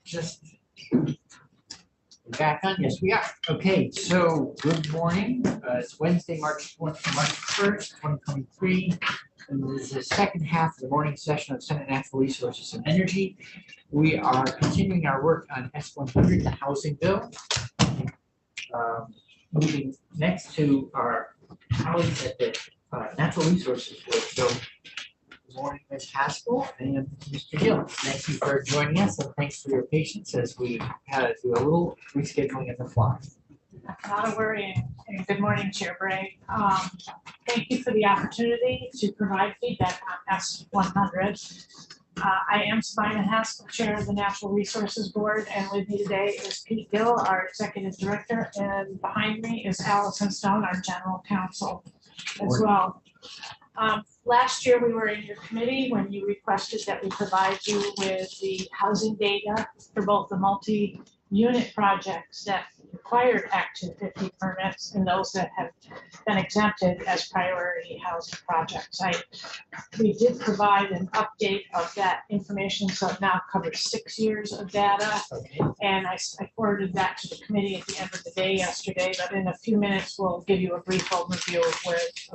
Just back on? Yes, we are. Okay, so good morning. It's Wednesday, March 1st, 2023. And this is the second half of the morning session of Senate Natural Resources and Energy. We are continuing our work on S-100, the housing bill. Moving next to our colleagues at the Natural Resources Board. So good morning, Ms. Haskell and Mr. Gill. Thank you for joining us, and thanks for your patience as we had to do a little rescheduling on the fly. Not a worry, and good morning, Chair Bray. Thank you for the opportunity to provide feedback on S-100. I am Sabina Haskell, Chair of the Natural Resources Board, and with me today is Pete Gill, our Executive Director, and behind me is Allison Stone, our General Counsel as well. Last year we were in your committee when you requested that we provide you with the housing data for both the multi-unit projects that required Act 250 permits and those that have been exempted as priority housing projects. We did provide an update of that information, so it now covers 6 years of data. Okay. And I forwarded that to the committee at the end of the day yesterday, but in a few minutes we'll give you a brief overview of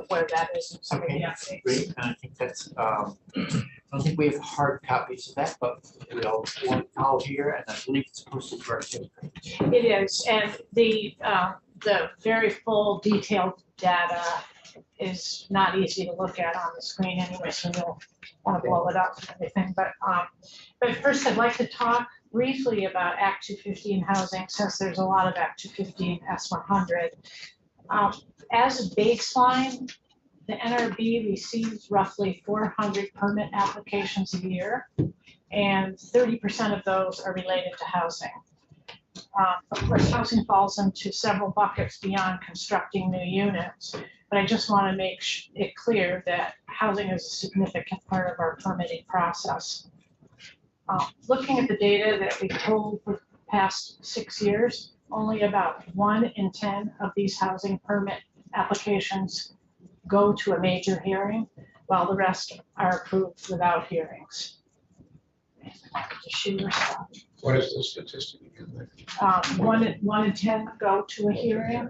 where that is and some of the updates. Great. And I think that's, I don't think we have hard copies of that, but we'll follow here, and I believe it's posted to our site. It is, and the very full detailed data is not easy to look at on the screen anyway, so you'll want to blow it up and everything. But first I'd like to talk briefly about Act 250 in housing, since there's a lot of Act 250 in S-100. As a baseline, the NRB receives roughly 400 permit applications a year, and 30% of those are related to housing. Of course, housing falls into several buckets beyond constructing new units, but I just want to make it clear that housing is a significant part of our permitting process. Looking at the data that we've pulled for the past 6 years, only about 1 in 10 of these housing permit applications go to a major hearing, while the rest are approved without hearings. What is the statistic again? 1 in 10 go to a hearing,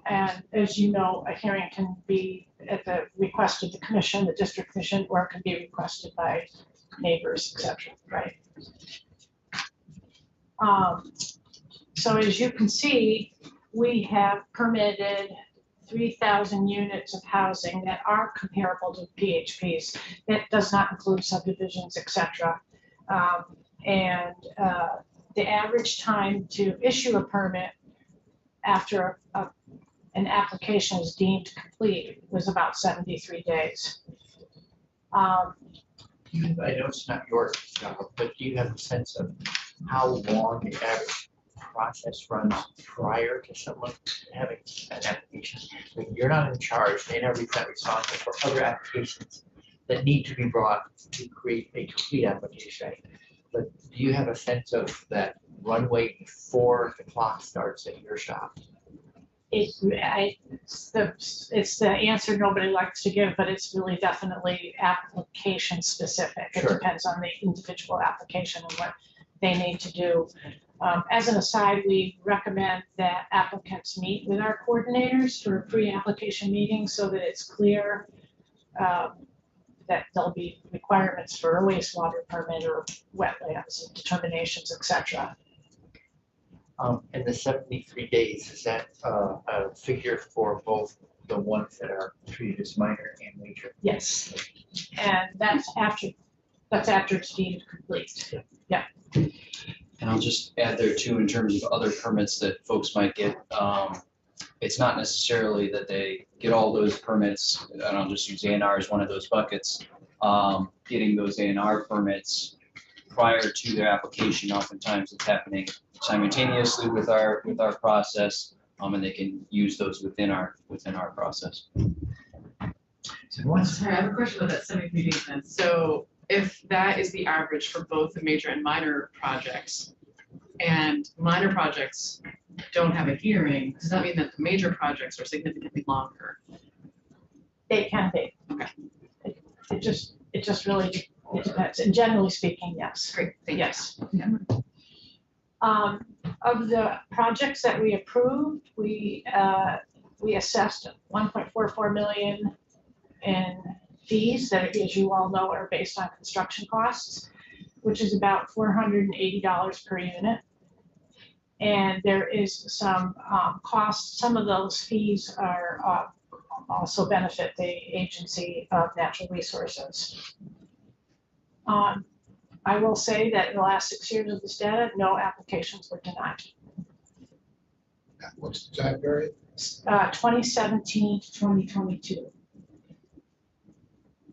and as you know, a hearing can be at the request of the commission, the district commission, or it can be requested by neighbors, etc. Right. So as you can see, we have permitted 3,000 units of housing that are comparable to PHPs. That does not include subdivisions, etc. The average time to issue a permit after an application is deemed complete was about 73 days. I know it's not your job, but do you have a sense of how long the average process runs prior to someone having an application? So you're not in charge, the NRB is not responsible for other applications that need to be brought to create a complete application. But do you have a sense of that runway before the clock starts at your shop? It's the answer nobody likes to give, but it's really definitely application specific. It Sure. depends on the individual application and what they need to do. As an aside, we recommend that applicants meet with our coordinators for a pre-application meeting so that it's clear that there'll be requirements for a wastewater permit or wetlands determinations, etc. And the 73 days, is that a figure for both the ones that are treated as minor and major? Yes, and that's after it's deemed complete. Yeah. And I'll just add there too, in terms of other permits that folks might get, it's not necessarily that they get all those permits, and I'll just use A&R as one of those buckets. Getting those A&R permits prior to their application, oftentimes it's happening simultaneously with our process, and they can use those within our process. So Sorry, I have a question about that 73 days then. So if that is the average for both the major and minor projects, and minor projects don't have a hearing, does that mean that the major projects are significantly longer? They can be. Okay. It just really It depends, and generally speaking, yes. Great, thank you. Yes. Of the projects that we approved, we assessed 1.44 million in fees that, as you all know, are based on construction costs, which is about $480 per unit. And there is some costs. Some of those fees are also benefit the Agency of Natural Resources. I will say that in the last 6 years of this data, no applications were denied. What's the time period? 2017 to 2022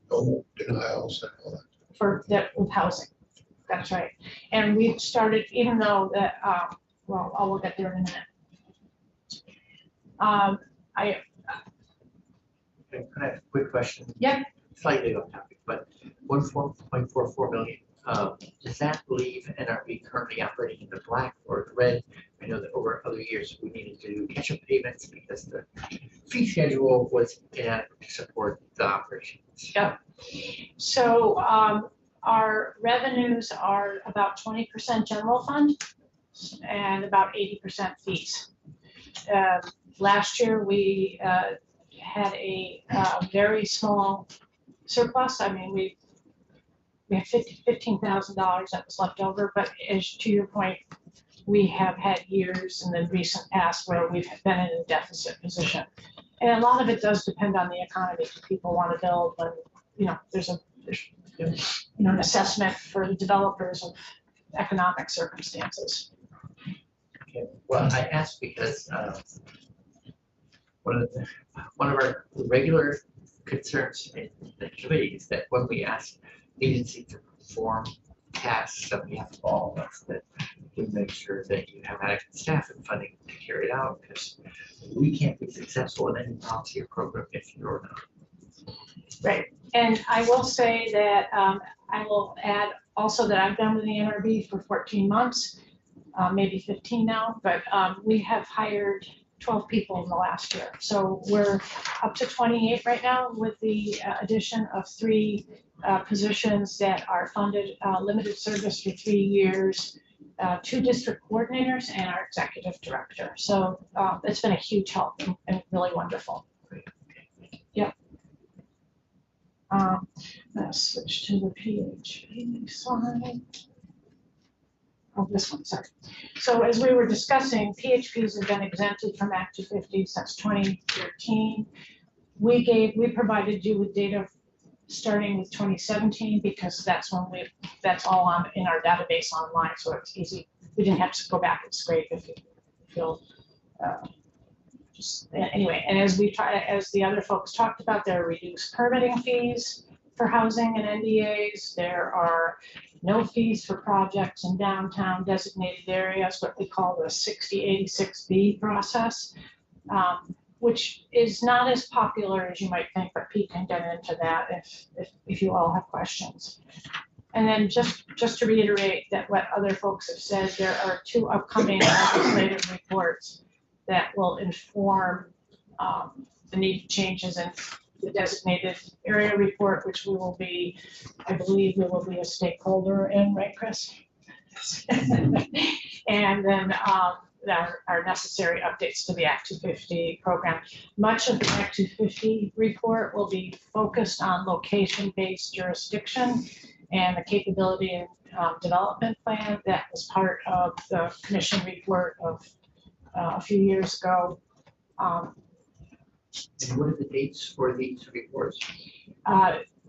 No denials and all that. for that with housing. That's right. And we've started, even though that, well, I'll get there in a minute. Can I have a quick question? Yeah. Slightly off topic, but 1.44 million, does that leave NRV currently operating in the black or the red? I know that over other years, we needed to do catch-up payments because the fee schedule was inadequate to support the operations. Yep. So our revenues are about 20% general fund and about 80% fees. Last year, we had a very small surplus. I mean, we had $15,000 that was left over, but as to your point, we have had years in the recent past where we've been in a deficit position. And a lot of it does depend on the economy. People want to build when, there's an assessment for the developers of economic circumstances. Okay. Well, I asked because one of our regular concerns in the committee is that when we ask agency to perform tasks that we have to all of us, that we make sure that you have adequate staff and funding to carry it out, because we can't be successful in any policy or program if you're not. Right. And I will say that I will add also that I've been with the NRB for 14 months, maybe 15 now, but we have hired 12 people in the last year. So we're up to 28 right now with the addition of 3 positions that are funded limited service for 3 years, 2 district coordinators and our executive director. So it's been a huge help and really wonderful. Yep. Let's switch to the PHP slide. Oh, this one, sorry. So as we were discussing, PHPs have been exempted from Act 250 since 2013. We provided you with data starting with 2017 because that's when that's all on in our database online, so it's easy. We didn't have to go back and scrape if you feel. Anyway, and as the other folks talked about, there are reduced permitting fees for housing and NDAs. There are no fees for projects in downtown designated areas, what we call the 6086B process, which is not as popular as you might think, but Pete can get into that if you all have questions. And then just to reiterate that what other folks have said, there are 2 upcoming legislative reports that will inform the need changes in the designated area report, which I believe we will be a stakeholder in, right, Chris? And then our necessary updates to the Act 250 program. Much of the Act 250 report will be focused on location-based jurisdiction and the capability and development plan that was part of the commission report of a few years ago. And what are the dates for these reports?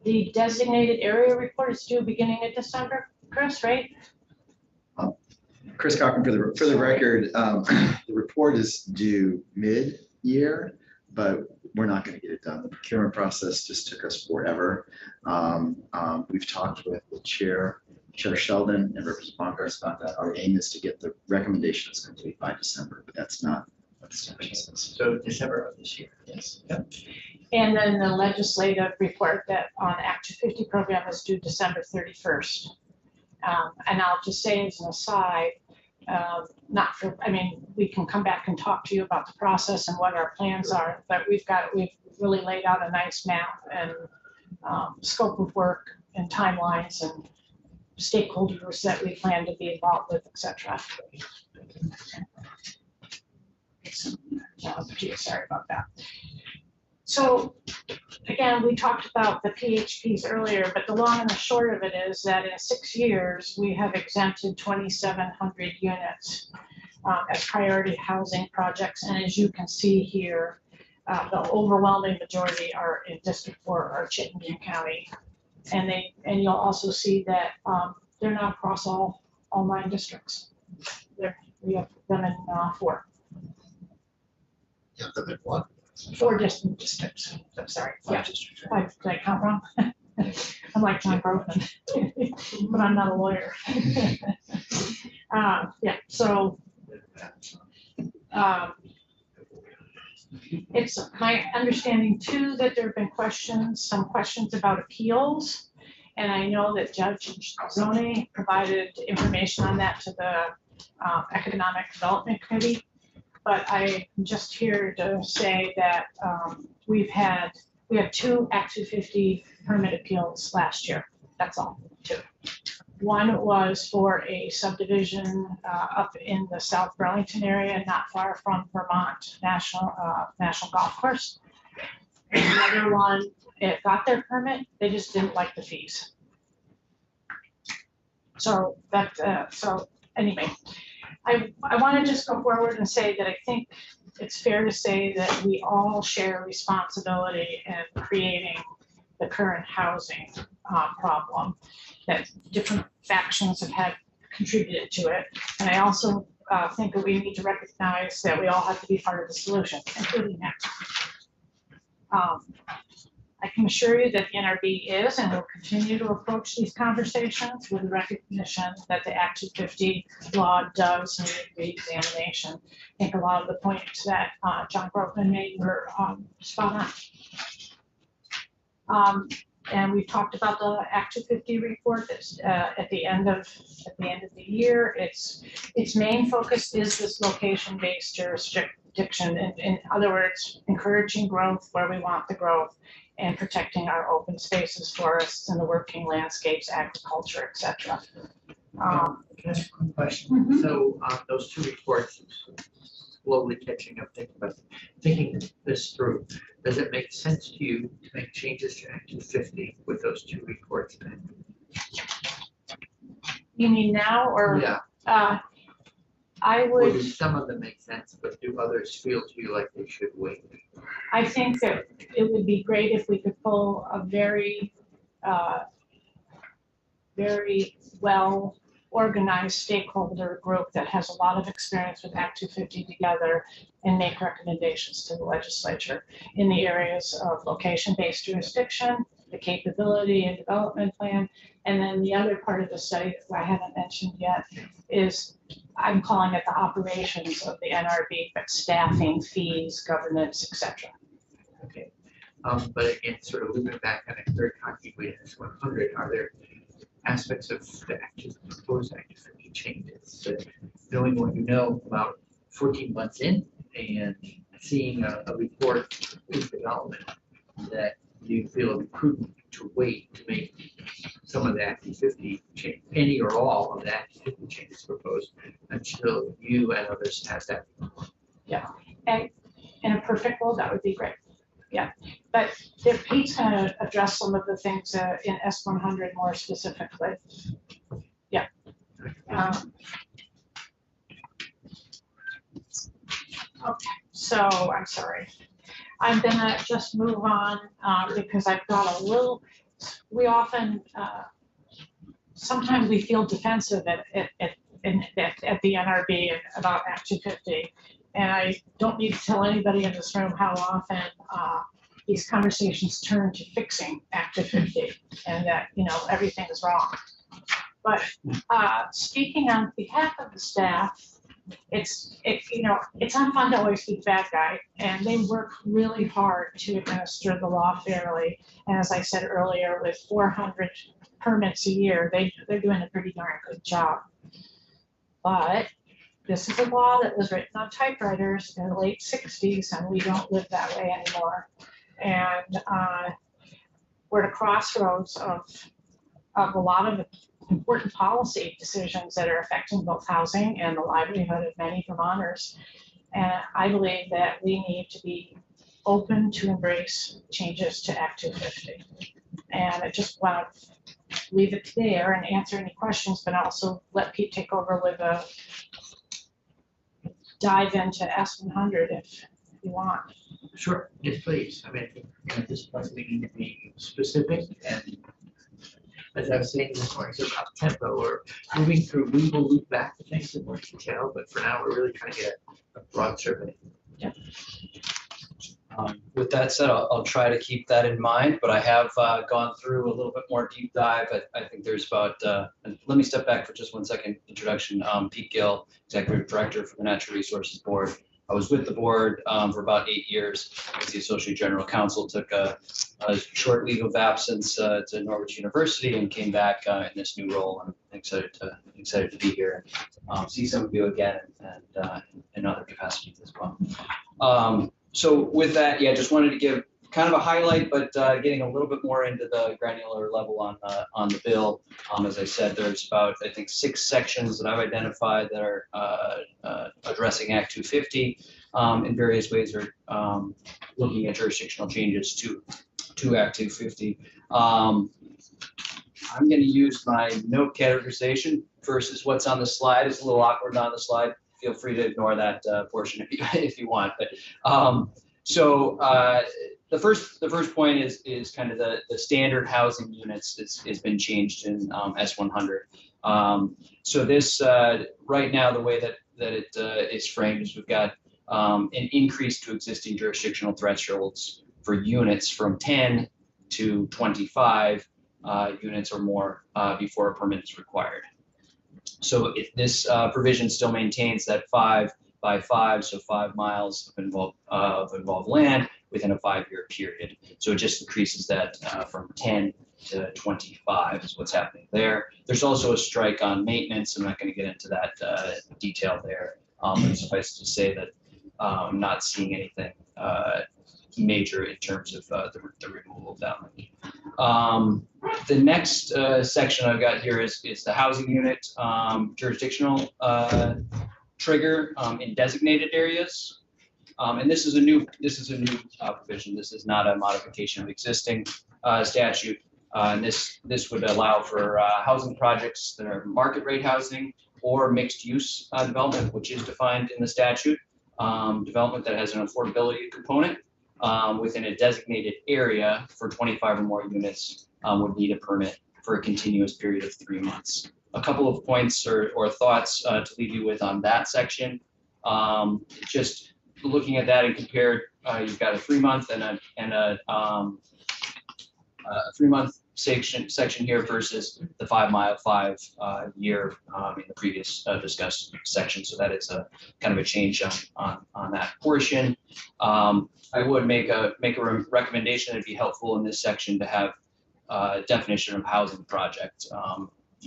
The designated area report is due beginning of December, Chris, right? Chris Cochran, for the record, the report is due mid-year, but we're not going to get it done. The procurement process just took us forever. We've talked with the Chair Sheldon and Representative Bongartz about that. Our aim is to get the recommendations complete by December, but that's not what the statute says. So December of this year. Yes. Yep. And then the legislative report that on Act 250 program is due December 31st. And I'll just say as an aside, we can come back and talk to you about the process and what our plans are, but we've really laid out a nice map and scope of work and timelines and stakeholders that we plan to be involved with, et cetera. Sorry about that. So again, we talked about the PHPs earlier, but the long and the short of it is that in 6 years, we have exempted 2,700 units as priority housing projects. And as you can see here, the overwhelming majority are in District 4 or Chittenden County. And you'll also see that they're not across all 9 districts. We have them in 4. Yeah, them in what? 4 distant districts. I'm sorry. Yeah. Did I count wrong? I'm like John Groveman, but I'm not a lawyer. Yeah, so it's my understanding too that there have been some questions about appeals. And I know that Judge Zoni provided information on that to the Economic Development Committee. But I'm just here to say that we had 2 Act 250 permit appeals last year. That's all, 2. One was for a subdivision up in the South Burlington area, not far from Vermont National Golf Course. And the other one, it got their permit, they just didn't like the fees. So anyway, I want to just go forward and say that I think it's fair to say that we all share responsibility in creating the current housing problem, that different factions have contributed to it. And I also think that we need to recognize that we all have to be part of the solution, including that. I can assure you that the NRB is and will continue to approach these conversations with the recognition that the Act 250 law does need re-examination. I think a lot of the points that John Groveman made were spot on. And we've talked about the Act 250 report that's at the end of the year. Its main focus is this location-based jurisdiction. In other words, encouraging growth where we want the growth, and protecting our open spaces, forests, and the working landscapes, agriculture, et cetera. Can I ask a quick question? So those 2 reports, slowly catching up, thinking this through, does it make sense to you to make changes to Act 250 with those 2 reports then? You mean now, or? Yeah. I Or would. do some of them make sense, but do others feel to you like they should wait? I think that it would be great if we could pull a very well organized stakeholder group that has a lot of experience with Act 250 together and make recommendations to the legislature in the areas of location-based jurisdiction, the capability and development plan, and then the other part of the study that I haven't mentioned yet is, I'm calling it the operations of the NRB, but staffing, fees, governance, et cetera. Okay. But again, sort of looping back on a very concrete way to this 100, are there aspects of the proposed Act 250 changes that, knowing what you know about 14 months in and seeing a report in development, that you feel it would be prudent to wait to make some of the Act 250 change, any or all of the Act 250 changes proposed until you and others have that? Yeah, and in a perfect world, that would be great. Yeah, but Pete's going to address some of the things in S100 more specifically. Yeah. Okay, so I'm sorry. I'm gonna just move on because I've got a little, we often, sometimes we feel defensive at the NRB about Act 250. And I don't need to tell anybody in this room how often these conversations turn to fixing Act 250 and that, everything is wrong. But speaking on behalf of the staff, it's unfun to always be the bad guy, and they work really hard to administer the law fairly. And as I said earlier, with 400 permits a year, they're doing a pretty darn good job. But this is a law that was written on typewriters in the late 60s, and we don't live that way anymore. And we're at a crossroads of of a lot of important policy decisions that are affecting both housing and the livelihood of many Vermonters. And I believe that we need to be open to embrace changes to Act 250. And I just want to leave it there and answer any questions, but also let Pete take over with a dive into S100 if you want. Sure, yes, please. I mean, I think at this point, we need to be specific and as I was saying this morning, it's about tempo. We're moving through, we will loop back to things in more detail, but for now, we're really trying to get a broad survey. With that said, I'll try to keep that in mind, but I have gone through a little bit more deep dive. I think there's about, let me step back for just 1 second introduction. Pete Gill, Executive Director for the Natural Resources Board. I was with the board for about 8 years as the Associate General Counsel, took a short leave of absence to Norwich University and came back in this new role. I'm excited to be here and see some of you again and in other capacities as well. So with that, yeah, just wanted to give kind of a highlight, but getting a little bit more into the granular level on the bill. As I said, there's about, I think, 6 sections that I've identified that are addressing Act 250 in various ways, or looking at jurisdictional changes to Act 250. I'm going to use my note categorization versus what's on the slide. It's a little awkward on the slide. Feel free to ignore that portion if you want. But so the first point is kind of the standard housing units has been changed in S100. So this right now, the way that it is framed is we've got an increase to existing jurisdictional thresholds for units from 10 to 25 units or more before a permit is required. So this provision still maintains that 5 by 5, so 5 miles of involved land within a 5-year period. So it just increases that from 10 to 25 is what's happening there. There's also a strike on maintenance. I'm not going to get into that detail there. But suffice to say that I'm not seeing anything major in terms of the removal of that language. The next section I've got here is the housing unit jurisdictional trigger in designated areas. And this is a new provision. This is not a modification of existing statute. And this would allow for housing projects that are market rate housing or mixed use development, which is defined in the statute. Development that has an affordability component within a designated area for 25 or more units would need a permit for a continuous period of 3 months. A couple of points or thoughts to leave you with on that section. Just looking at that and compared, you've got a 3-month and a 3-month section here versus the 5 year in the previous discussed section. So that is a kind of a change on that portion. I would make a recommendation. It'd be helpful in this section to have a definition of housing project.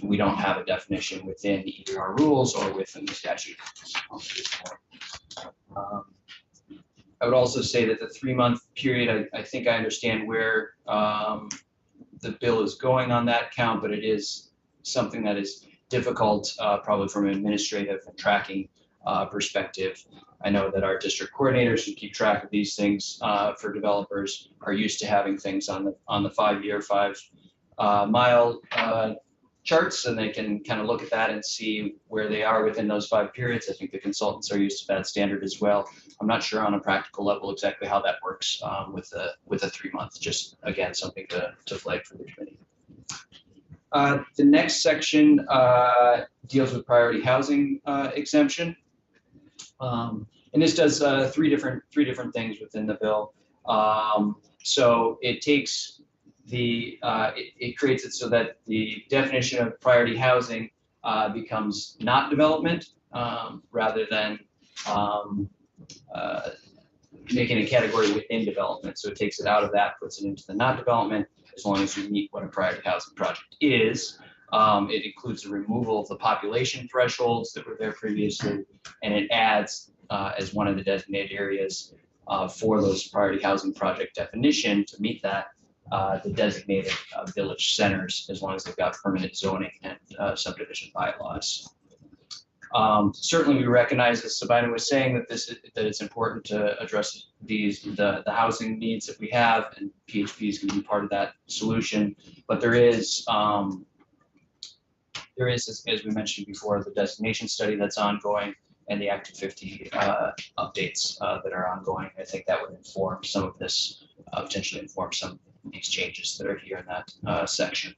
We don't have a definition within either our rules or within the statute. I would also say that the 3-month period, I think I understand where the bill is going on that count, but it is something that is difficult probably from an administrative and tracking perspective. I know that our district coordinators who keep track of these things for developers are used to having things on the 5-year, 5-mile charts, and they can kind of look at that and see where they are within those 5 periods. I think the consultants are used to that standard as well. I'm not sure on a practical level exactly how that works with a 3-month. Just again, something to flag for the committee. The next section deals with priority housing exemption, and this does three different things within the bill. So it takes it creates it so that the definition of priority housing becomes not development rather than making a category within development. So it takes it out of that, puts it into the not development, as long as you meet what a priority housing project is. It includes the removal of the population thresholds that were there previously, and it adds as one of the designated areas for those priority housing project definition to meet that the designated village centers, as long as they've got permanent zoning and subdivision bylaws. Certainly, we recognize, as Sabina was saying, that that it's important to address the housing needs that we have, and PHP is going to be part of that solution. But there is, as we mentioned before, the designation study that's ongoing and the Act 250 updates that are ongoing. I think that would inform some of this, potentially inform some of these changes that are here in that section.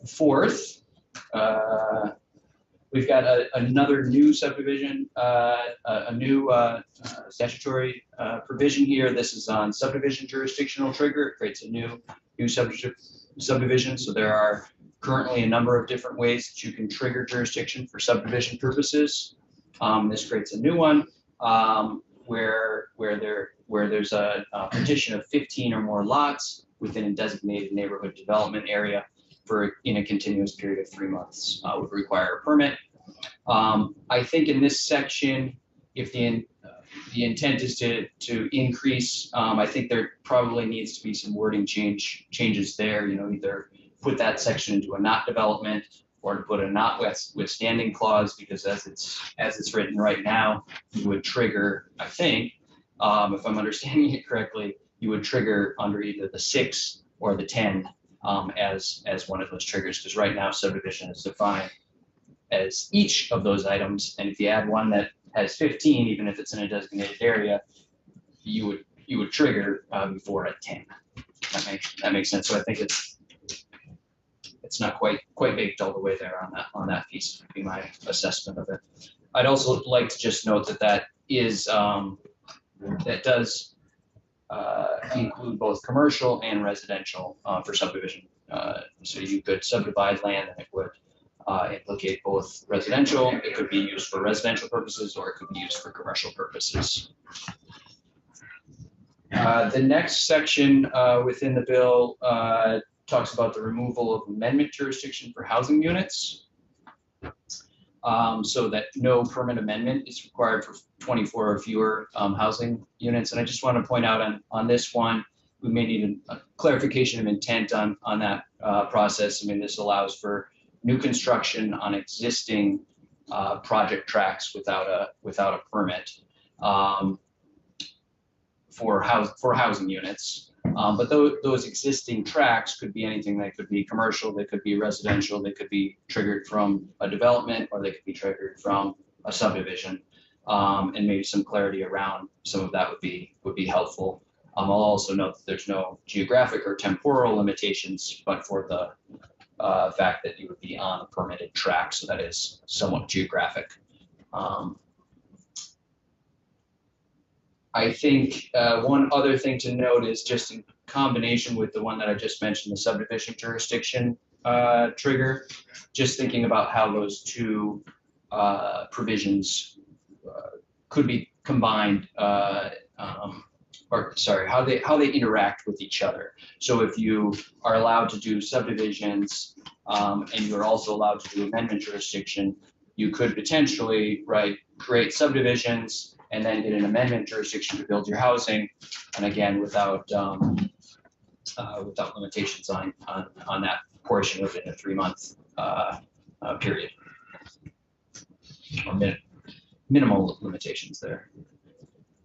Fourth, we've got another new subdivision, a new statutory provision here. This is on subdivision jurisdictional trigger. It creates a new subdivision. So there are currently a number of different ways that you can trigger jurisdiction for subdivision purposes. This creates a new one where there's a partition of 15 or more lots within a designated neighborhood development area in a continuous period of 3 months would require a permit. I think in this section, if the intent is to increase, I think there probably needs to be some wording changes there. Either put that section into a not development or to put a notwithstanding clause, because as it's written right now, you would trigger, I think, if I'm understanding it correctly, you would trigger under either the 6 or the 10 as one of those triggers, because right now subdivision is defined as each of those items, and if you add one that has 15, even if it's in a designated area, you would trigger before a 10. That makes sense. So I think it's not quite baked all the way there on that piece, would be my assessment of it. I'd also like to just note that that does include both commercial and residential for subdivision. So you could subdivide land and it would implicate both residential. It could be used for residential purposes or it could be used for commercial purposes. The next section within the bill talks about the removal of amendment jurisdiction for housing units. So that no permit amendment is required for 24 or fewer housing units. And I just want to point out on this one, we may need a clarification of intent on that process. I mean, this allows for new construction on existing project tracks without a permit for housing units. But those existing tracks could be anything. They could be commercial, they could be residential, they could be triggered from a development, or they could be triggered from a subdivision. And maybe some clarity around some of that would be helpful. I'll also note that there's no geographic or temporal limitations, but for the fact that you would be on a permitted track, so that is somewhat geographic. I think one other thing to note is just in combination with the one that I just mentioned, the subdivision jurisdiction trigger, just thinking about how those two provisions could be combined, or sorry, how they interact with each other. So if you are allowed to do subdivisions and you're also allowed to do amendment jurisdiction, you could potentially create subdivisions and then get an amendment jurisdiction to build your housing, and again without limitations on that portion within a 3-month period, or minimal limitations there.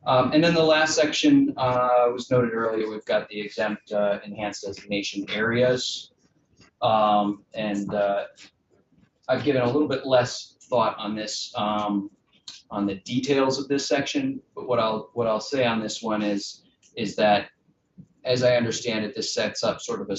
And then the last section was noted earlier. We've got the exempt enhanced designation areas, and I've given a little bit less thought on this. On the details of this section, but what I'll say on this one is that, as I understand it, this sets up sort of a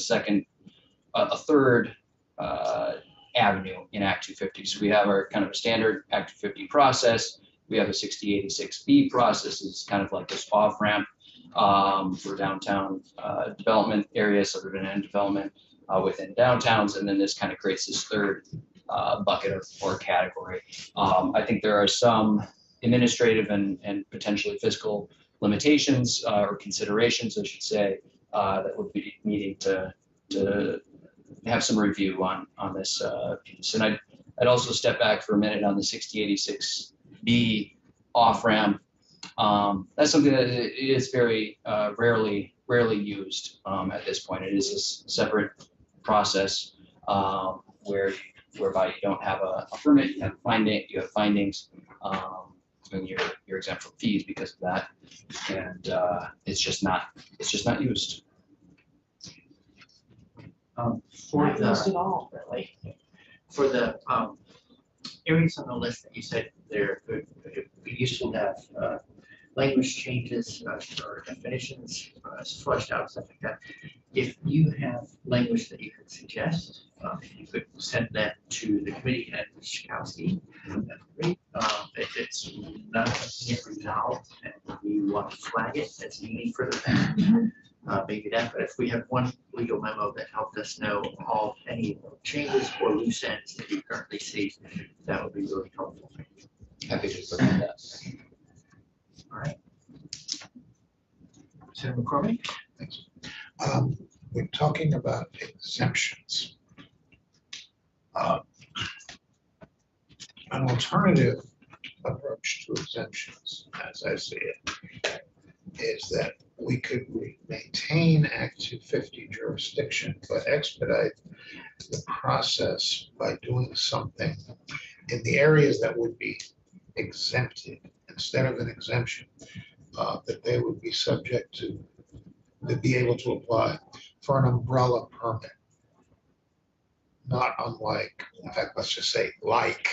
third avenue in Act 250. So we have our kind of a standard Act 250 process. We have a 6086B process. It's kind of like this off ramp for downtown development areas, suburban and development within downtowns, and then this kind of creates this third bucket or category. I think there are some administrative and potentially fiscal limitations or considerations, I should say, that would be needing to have some review on this piece. And I'd also step back for a minute on the 6086B off ramp. That's something that is very rarely rarely used at this point. It is a separate process whereby you don't have a permit, you have findings, and you're exempt from fees because of that. And it's just not used. For Not used the, at all, really. for the areas on the list that you said there, it'd be useful to have language changes or definitions flushed out, stuff like that. If you have language that you could suggest, if you could send that to the committee head, Chakowski, that'd be great. If it's not something yet resolved and you want to flag it as needing further action, maybe that. But if we have one legal memo that helped us know any changes or loose ends that you currently see, that would be really helpful. Happy to provide that. All right. Senator McCormick? We're talking about exemptions. An alternative approach to exemptions, as I see it, is that we could maintain Act 250 jurisdiction, but expedite the process by doing something in the areas that would be exempted instead of an exemption, that they would be subject to be able to apply for an umbrella permit. Not unlike, in fact, let's just say like,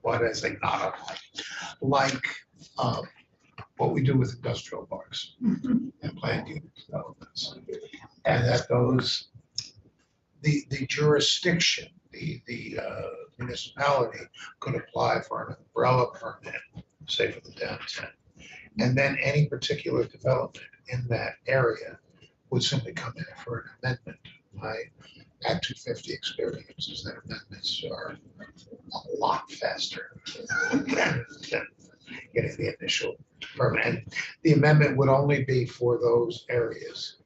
why did I say not unlike? Like what we do with industrial parks and planned unit developments. And that the jurisdiction, the municipality could apply for an umbrella permit, say for the downtown. And then any particular development in that area would simply come in for an amendment. My Act 250 experience is that amendments are a lot faster than getting the initial permit. And the amendment would only be for those areas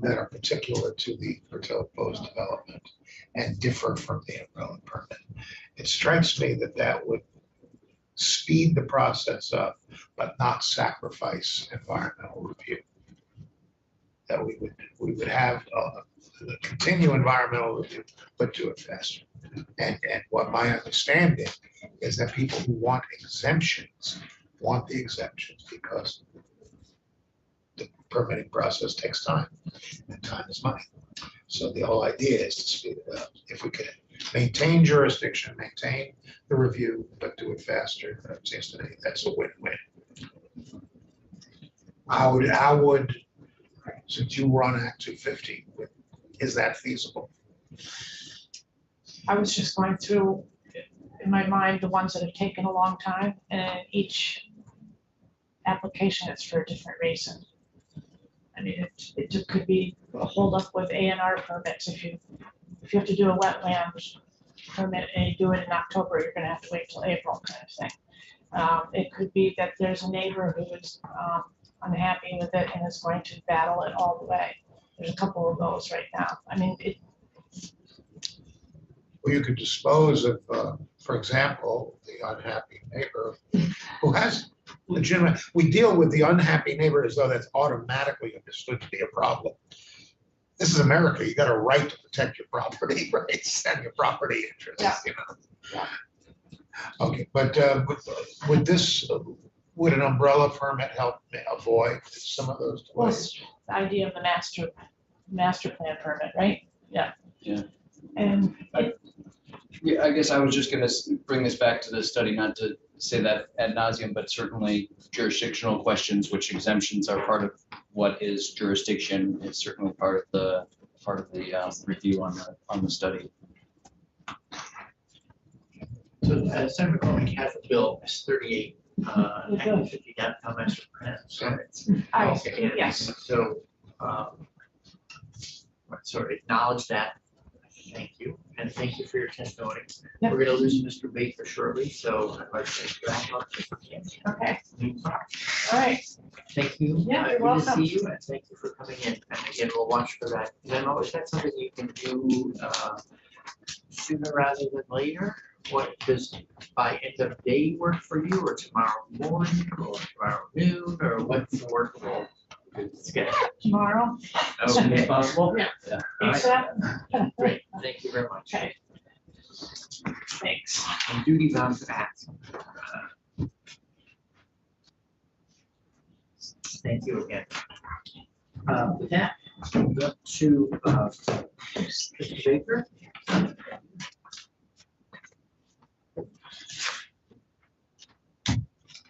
that are particular to the proposed development and differ from the umbrella permit. It strikes me that that would speed the process up, but not sacrifice environmental review. That we would have continue environmental review, but do it faster. And what my understanding is that people who want exemptions want the exemptions because the permitting process takes time, and time is money. So the whole idea is to speed it up. If we could maintain jurisdiction, maintain the review, but do it faster, it seems to me that's a win-win. I would, since you run Act 250, is that feasible? I was just going through, in my mind, the ones that have taken a long time, and each application is for a different reason. I mean, it just could be a holdup with A&R permits. If you have to do a wetlands permit and you do it in October, you're gonna have to wait till April, kind of thing. It could be that there's a neighbor who is unhappy with it and is going to battle it all the way. There's a couple of those right now. I mean, Well, you could dispose of, for example, the unhappy neighbor who has legitimate, we deal with the unhappy neighbor as though that's automatically understood to be a problem. This is America. You got a right to protect your property rights and your property interests, Yeah. you know. Yeah. Okay, but would an umbrella permit help avoid some of those well, delays? the idea of the master plan permit, right? Yeah. Yeah. And Yeah, I guess I was just gonna bring this back to the study, not to say that ad nauseum, but certainly jurisdictional questions, which exemptions are part of what is jurisdiction, is certainly part of the review on the study. So Senator McCormick has a bill, S38, We do. 50 downtown master plan. So it's yes. So, sort of acknowledge that. Thank you, and thank you for your testimony. Yeah. We're gonna lose Mr. Baker shortly, so I'd like to wrap up if we can. Okay, Move on. all right. Thank you. Yeah, you're Good welcome. to see you, and thank you for coming in. And again, we'll watch for that memo. Is that something you can do sooner rather than later? What does by end of day work for you, or tomorrow morning, or tomorrow noon, or what's workable? Let's get it tomorrow, as soon as possible. Yeah. All right, ASAP? great, thank you very much. Okay. Thanks. And duty bound to act. Thank you again. With that, we'll go to Mr. Baker.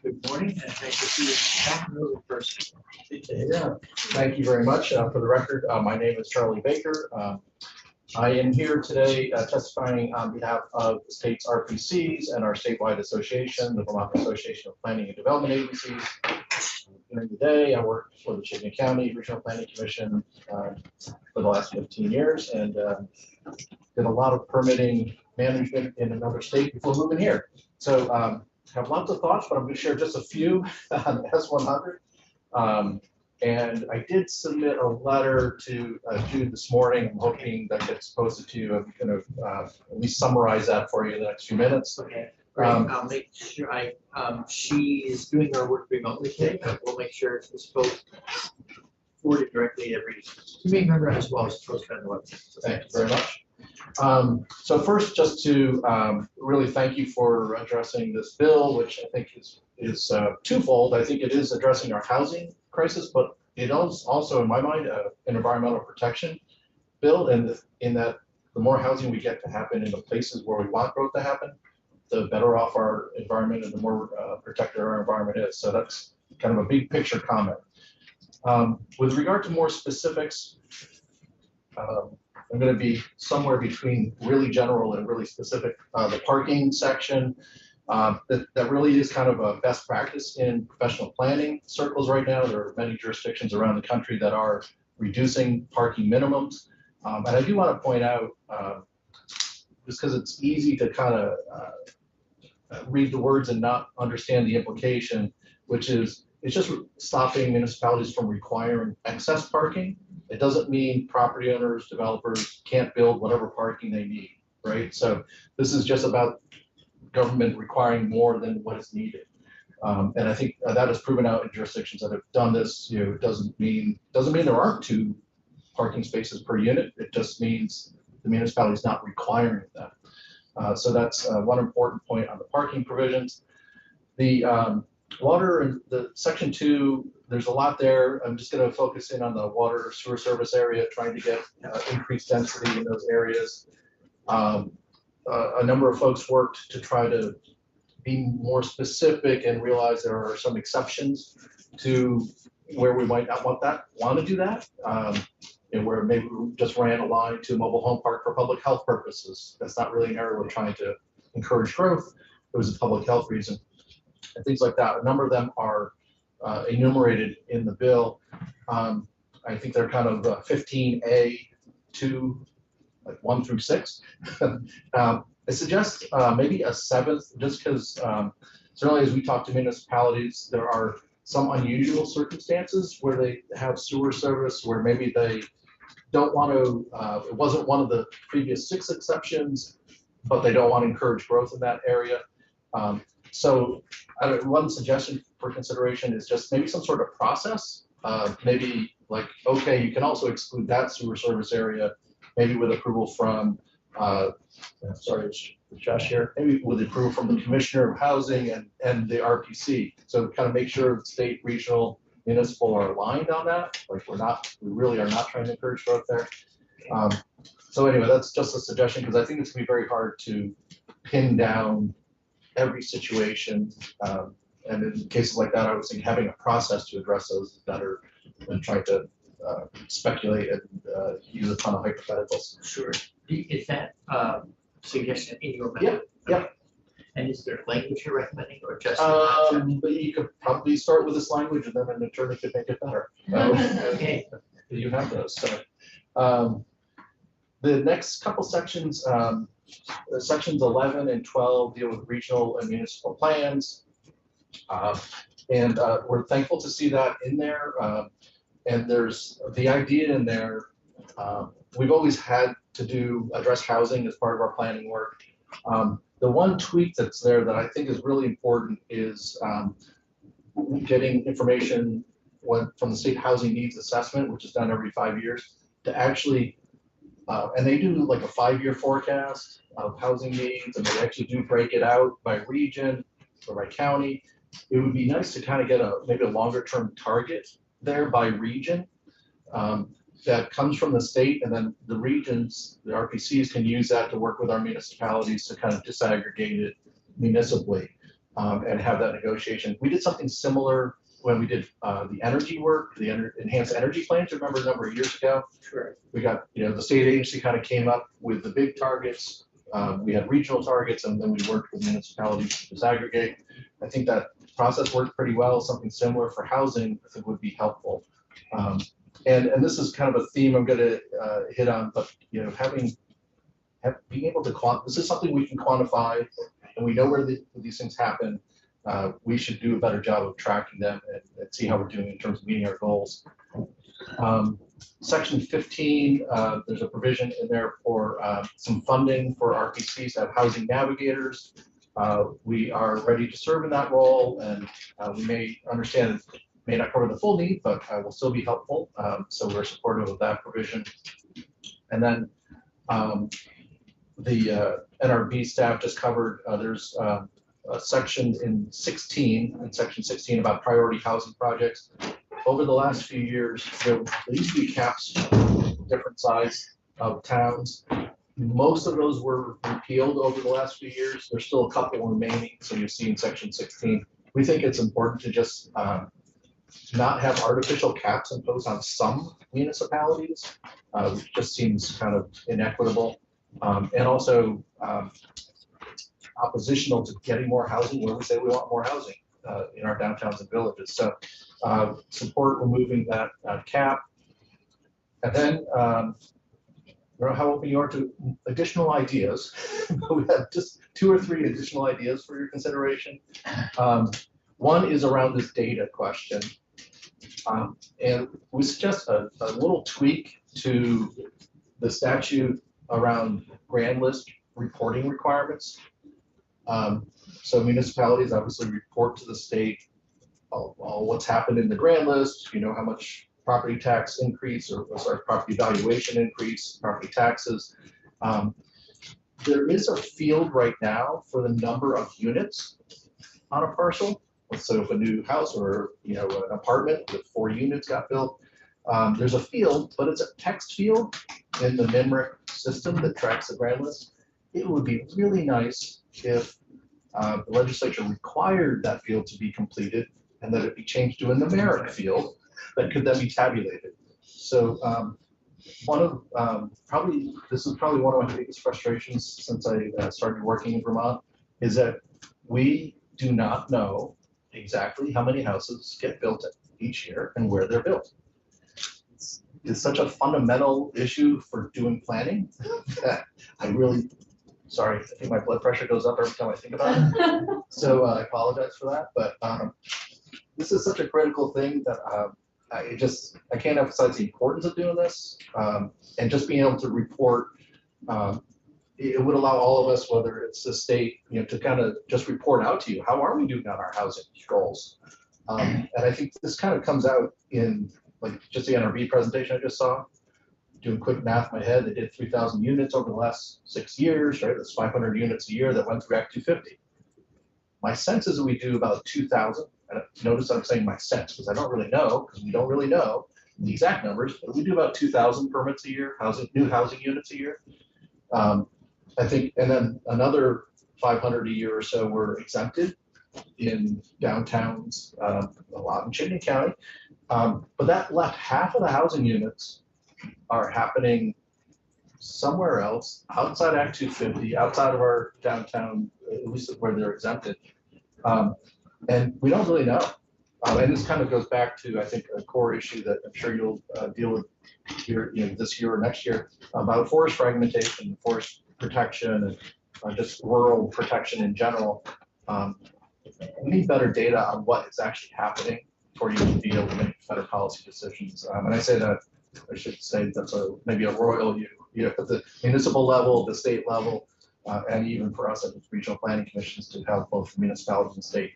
Good morning, and thank you for your back row in person. Yeah, thank you very much. For the record, my name is Charlie Baker. I am here today testifying on behalf of the state's RPCs and our statewide association, the Vermont Association of Planning and Development Agencies. During the day, I worked for the Chittenden County Regional Planning Commission for the last 15 years and did a lot of permitting management in another state before moving here. So have lots of thoughts, but I'm going to share just a few on S100. And I did submit a letter to Jude this morning. I'm hoping that gets posted to you. I'm going to at least summarize that for you in the next few minutes. Okay, great. I'll make sure she is doing her work remotely today, but we'll make sure it's both forwarded directly to every community member as well as posted on the website. So Thank you very much. So first, just to really thank you for addressing this bill, which I think is twofold. I think it is addressing our housing crisis, but it is also, in my mind, an environmental protection bill, and in that the more housing we get to happen in the places where we want growth to happen, the better off our environment and the more protected our environment is. So that's kind of a big picture comment. With regard to more specifics, I'm going to be somewhere between really general and really specific. The parking section, that really is kind of a best practice in professional planning circles right now. There are many jurisdictions around the country that are reducing parking minimums. And I do want to point out, just because it's easy to kind of read the words and not understand the implication, which is it's just stopping municipalities from requiring excess parking. It doesn't mean property owners, developers can't build whatever parking they need, right? So this is just about government requiring more than what is needed. And I think that is proven out in jurisdictions that have done this. You know, it doesn't mean there aren't 2 parking spaces per unit. It just means the municipality is not requiring that. So that's one important point on the parking provisions. The water and the section 2, there's a lot there. I'm just going to focus in on the water sewer service area, trying to get increased density in those areas. A number of folks worked to try to be more specific and realize there are some exceptions to where we might not want to do that. And where maybe we just ran a line to a mobile home park for public health purposes. That's not really an area we're trying to encourage growth. It was a public health reason. And things like that. A number of them are enumerated in the bill. I think they're kind of 15A to like 1 through 6. I suggest maybe a 7th, just because certainly as we talk to municipalities, there are some unusual circumstances where they have sewer service, where maybe they don't want to, it wasn't one of the previous 6 exceptions, but they don't want to encourage growth in that area. So one suggestion for consideration is just maybe some sort of process, maybe like, okay, you can also exclude that sewer service area, maybe with approval from, sorry, Josh here, maybe with approval from the Commissioner of Housing and the RPC. So kind of make sure the state, regional, municipal are aligned on that. Like we really are not trying to encourage growth there. So anyway, that's just a suggestion because I think it's gonna be very hard to pin down every situation. And in cases like that, I would think having a process to address those is better than trying to speculate and use a ton of hypotheticals. Sure. Is that suggestion in your method? Yeah. And is there language you're recommending or just? But you could probably start with this language and then an attorney could make it better. Okay. You have those. So, the next couple sections, sections 11 and 12 deal with regional and municipal plans. And we're thankful to see that in there. And there's the idea in there, we've always had to address housing as part of our planning work. The one tweak that's there that I think is really important is getting information went from the state housing needs assessment, which is done every 5 years, to actually, and they do like a 5-year forecast of housing needs, and they actually do break it out by region or by county. It would be nice to kind of get maybe a longer term target there by region. That comes from the state, and then the regions, the RPCs can use that to work with our municipalities to kind of disaggregate it municipally, and have that negotiation. We did something similar when we did the energy work, the enhanced energy plans. Remember a number of years ago? Sure. We got, the state agency kind of came up with the big targets. We had regional targets, and then we worked with municipalities to disaggregate. I think that process worked pretty well. Something similar for housing, I think, would be helpful. And this is kind of a theme I'm going to hit on, but being able to this is something we can quantify, and we know where these things happen. We should do a better job of tracking them and see how we're doing in terms of meeting our goals. Section 15, there's a provision in there for some funding for RPCs to have housing navigators. We are ready to serve in that role, and we may understand it may not cover the full need, but will still be helpful. So we're supportive of that provision. And then the NRB staff just covered, there's a section in section 16 about priority housing projects. Over the last few years, there used to be caps, different size of towns. Most of those were repealed over the last few years. There's still a couple remaining, so you see in section 16. We think it's important to just not have artificial caps imposed on some municipalities, which just seems kind of inequitable, and also oppositional to getting more housing where we say we want more housing in our downtowns and villages. So support removing that cap. And then I don't know how open you are to additional ideas. We have just 2 or 3 additional ideas for your consideration. One is around this data question. And we suggest a little tweak to the statute around grand list reporting requirements. So municipalities obviously report to the state all what's happened in the grand list, how much property tax increase or property valuation increase, property taxes. There is a field right now for the number of units on a parcel. So if a new house or an apartment with 4 units got built, there's a field, but it's a text field in the NIMRIC system that tracks the grand list. It would be really nice if the legislature required that field to be completed and that it be changed to a numeric field that could then be tabulated. So this is probably one of my biggest frustrations since I started working in Vermont, is that we do not know exactly how many houses get built each year and where they're built. It's such a fundamental issue for doing planning that sorry, I think my blood pressure goes up every time I think about it. So I apologize for that, but this is such a critical thing that I can't emphasize the importance of doing this, and just being able to report. It would allow all of us, whether it's the state, to kind of just report out to you, how are we doing on our housing goals? And I think this kind of comes out in just the NRB presentation I just saw. Doing quick math in my head, they did 3,000 units over the last 6 years, right? That's 500 units a year that went through Act 250. My sense is that we do about 2,000. Notice I'm saying my sense because I don't really know, because we don't really know the exact numbers, but we do about 2,000 permits a year, new housing units a year. I think, and then another 500 a year or so were exempted in downtowns, a lot in Chittenden County. But that left half of the housing units are happening somewhere else, outside Act 250, outside of our downtown, at least where they're exempted. And we don't really know. And this kind of goes back to, I think, a core issue that I'm sure you'll deal with here, this year or next year, about forest fragmentation, forest protection, and just rural protection in general. We need better data on what is actually happening for you to be able to make better policy decisions. And I say that, I should say that's maybe a royal at the municipal level, the state level, and even for us at the regional planning commissions to have both municipalities and state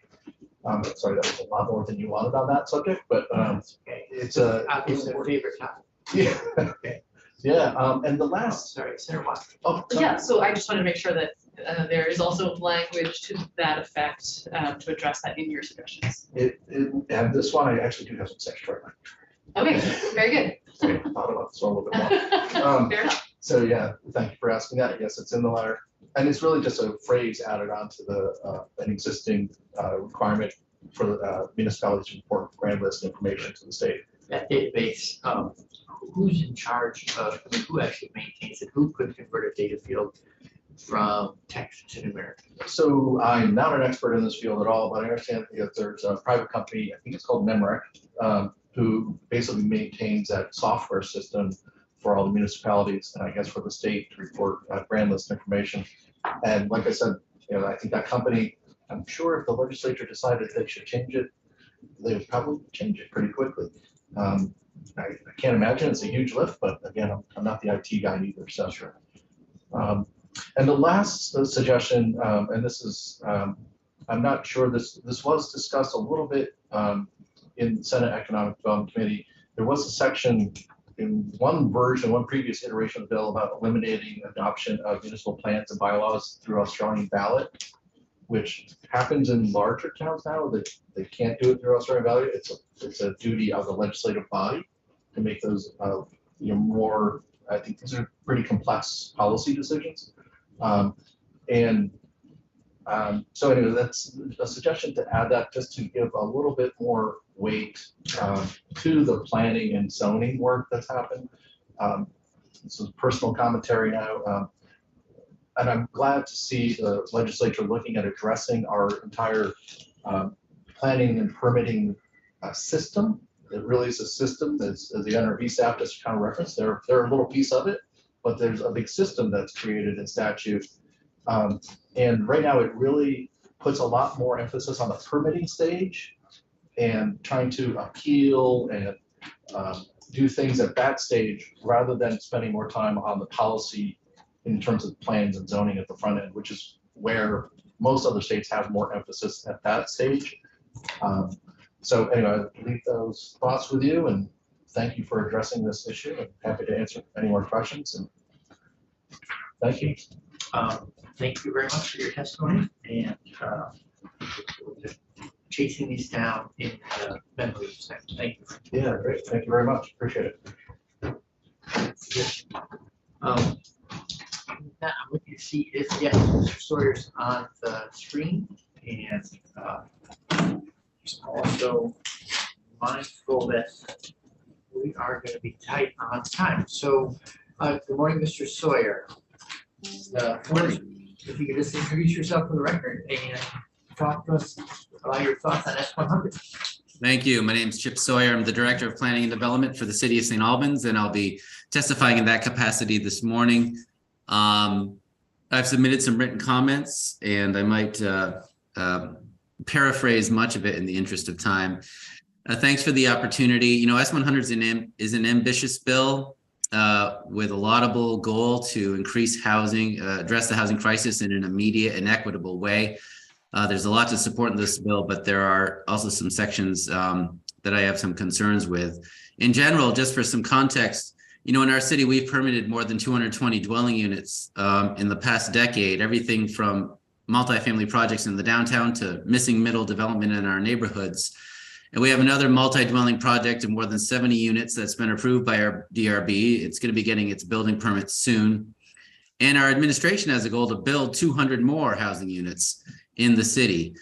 Sorry, that was a lot more than you wanted on that subject, but Okay. it's a. Obviously, a favorite topic. Yeah. Okay. Yeah, and the Oh, last, sorry, Sarah Watson. oh, Yeah, so I just want to make sure that there is also language to that effect to address that in your suggestions. and this one, I actually do have some statutory language. Okay, very good. Okay, I thought about this one a little bit more. Fair enough. So yeah, thank you for asking that. Yes, it's in the letter. And it's really just a phrase added onto an existing requirement for the municipalities to report grand list information to the state. That database, who's in charge of, I mean, who actually maintains it? Who could convert a data field from text to numeric? So I'm not an expert in this field at all, but I understand that there's a private company, I think it's called Nemrick, who basically maintains that software system for all the municipalities and I guess for the state to report grand list information. And like I said, I think that company, I'm sure if the legislature decided they should change it, they would probably change it pretty quickly. I can't imagine it's a huge lift, but again, I'm not the IT guy either, so sure. And the last suggestion, and this is, I'm not sure this was discussed a little bit in the Senate Economic Development Committee. There was a section in one version, one previous iteration of the bill about eliminating adoption of municipal plans and bylaws through Australian ballot, which happens in larger towns now. They can't do it through Australian ballot. It's a duty of the legislative body to make those more. I think these are pretty complex policy decisions. So anyway, that's a suggestion to add that just to give a little bit more weight to the planning and zoning work that's happened. This is personal commentary now. And I'm glad to see the legislature looking at addressing our entire planning and permitting system. It really is a system, as the NRV staff just kind of referenced. They're a little piece of it, but there's a big system that's created in statute. And right now it really puts a lot more emphasis on the permitting stage and trying to appeal and do things at that stage rather than spending more time on the policy in terms of plans and zoning at the front end, which is where most other states have more emphasis at that stage. So anyway, I'll leave those thoughts with you and thank you for addressing this issue. I'm happy to answer any more questions and thank you. Thank you very much for your testimony and chasing these down in the memory section. Thank you. Yeah, great. Thank you very much. Appreciate it. Now I'm looking to see if, yes, Mr. Sawyer's on the screen and also mindful that we are going to be tight on time. So good morning, Mr. Sawyer. If you could just introduce yourself for the record and talk to us about your thoughts on S100. Thank you. My name is Chip Sawyer. I'm the Director of Planning and Development for the City of St. Albans, and I'll be testifying in that capacity this morning. I've submitted some written comments, and I might paraphrase much of it in the interest of time. Thanks for the opportunity. S100 is an ambitious bill with a laudable goal to increase housing, address the housing crisis in an immediate and equitable way. There's a lot to support in this bill, but there are also some sections that I have some concerns with. In general, just for some context, in our city, we've permitted more than 220 dwelling units in the past decade, everything from multifamily projects in the downtown to missing middle development in our neighborhoods. And we have another multi-dwelling project of more than 70 units that's been approved by our DRB. It's going to be getting its building permit soon. And our administration has a goal to build 200 more housing units in the city.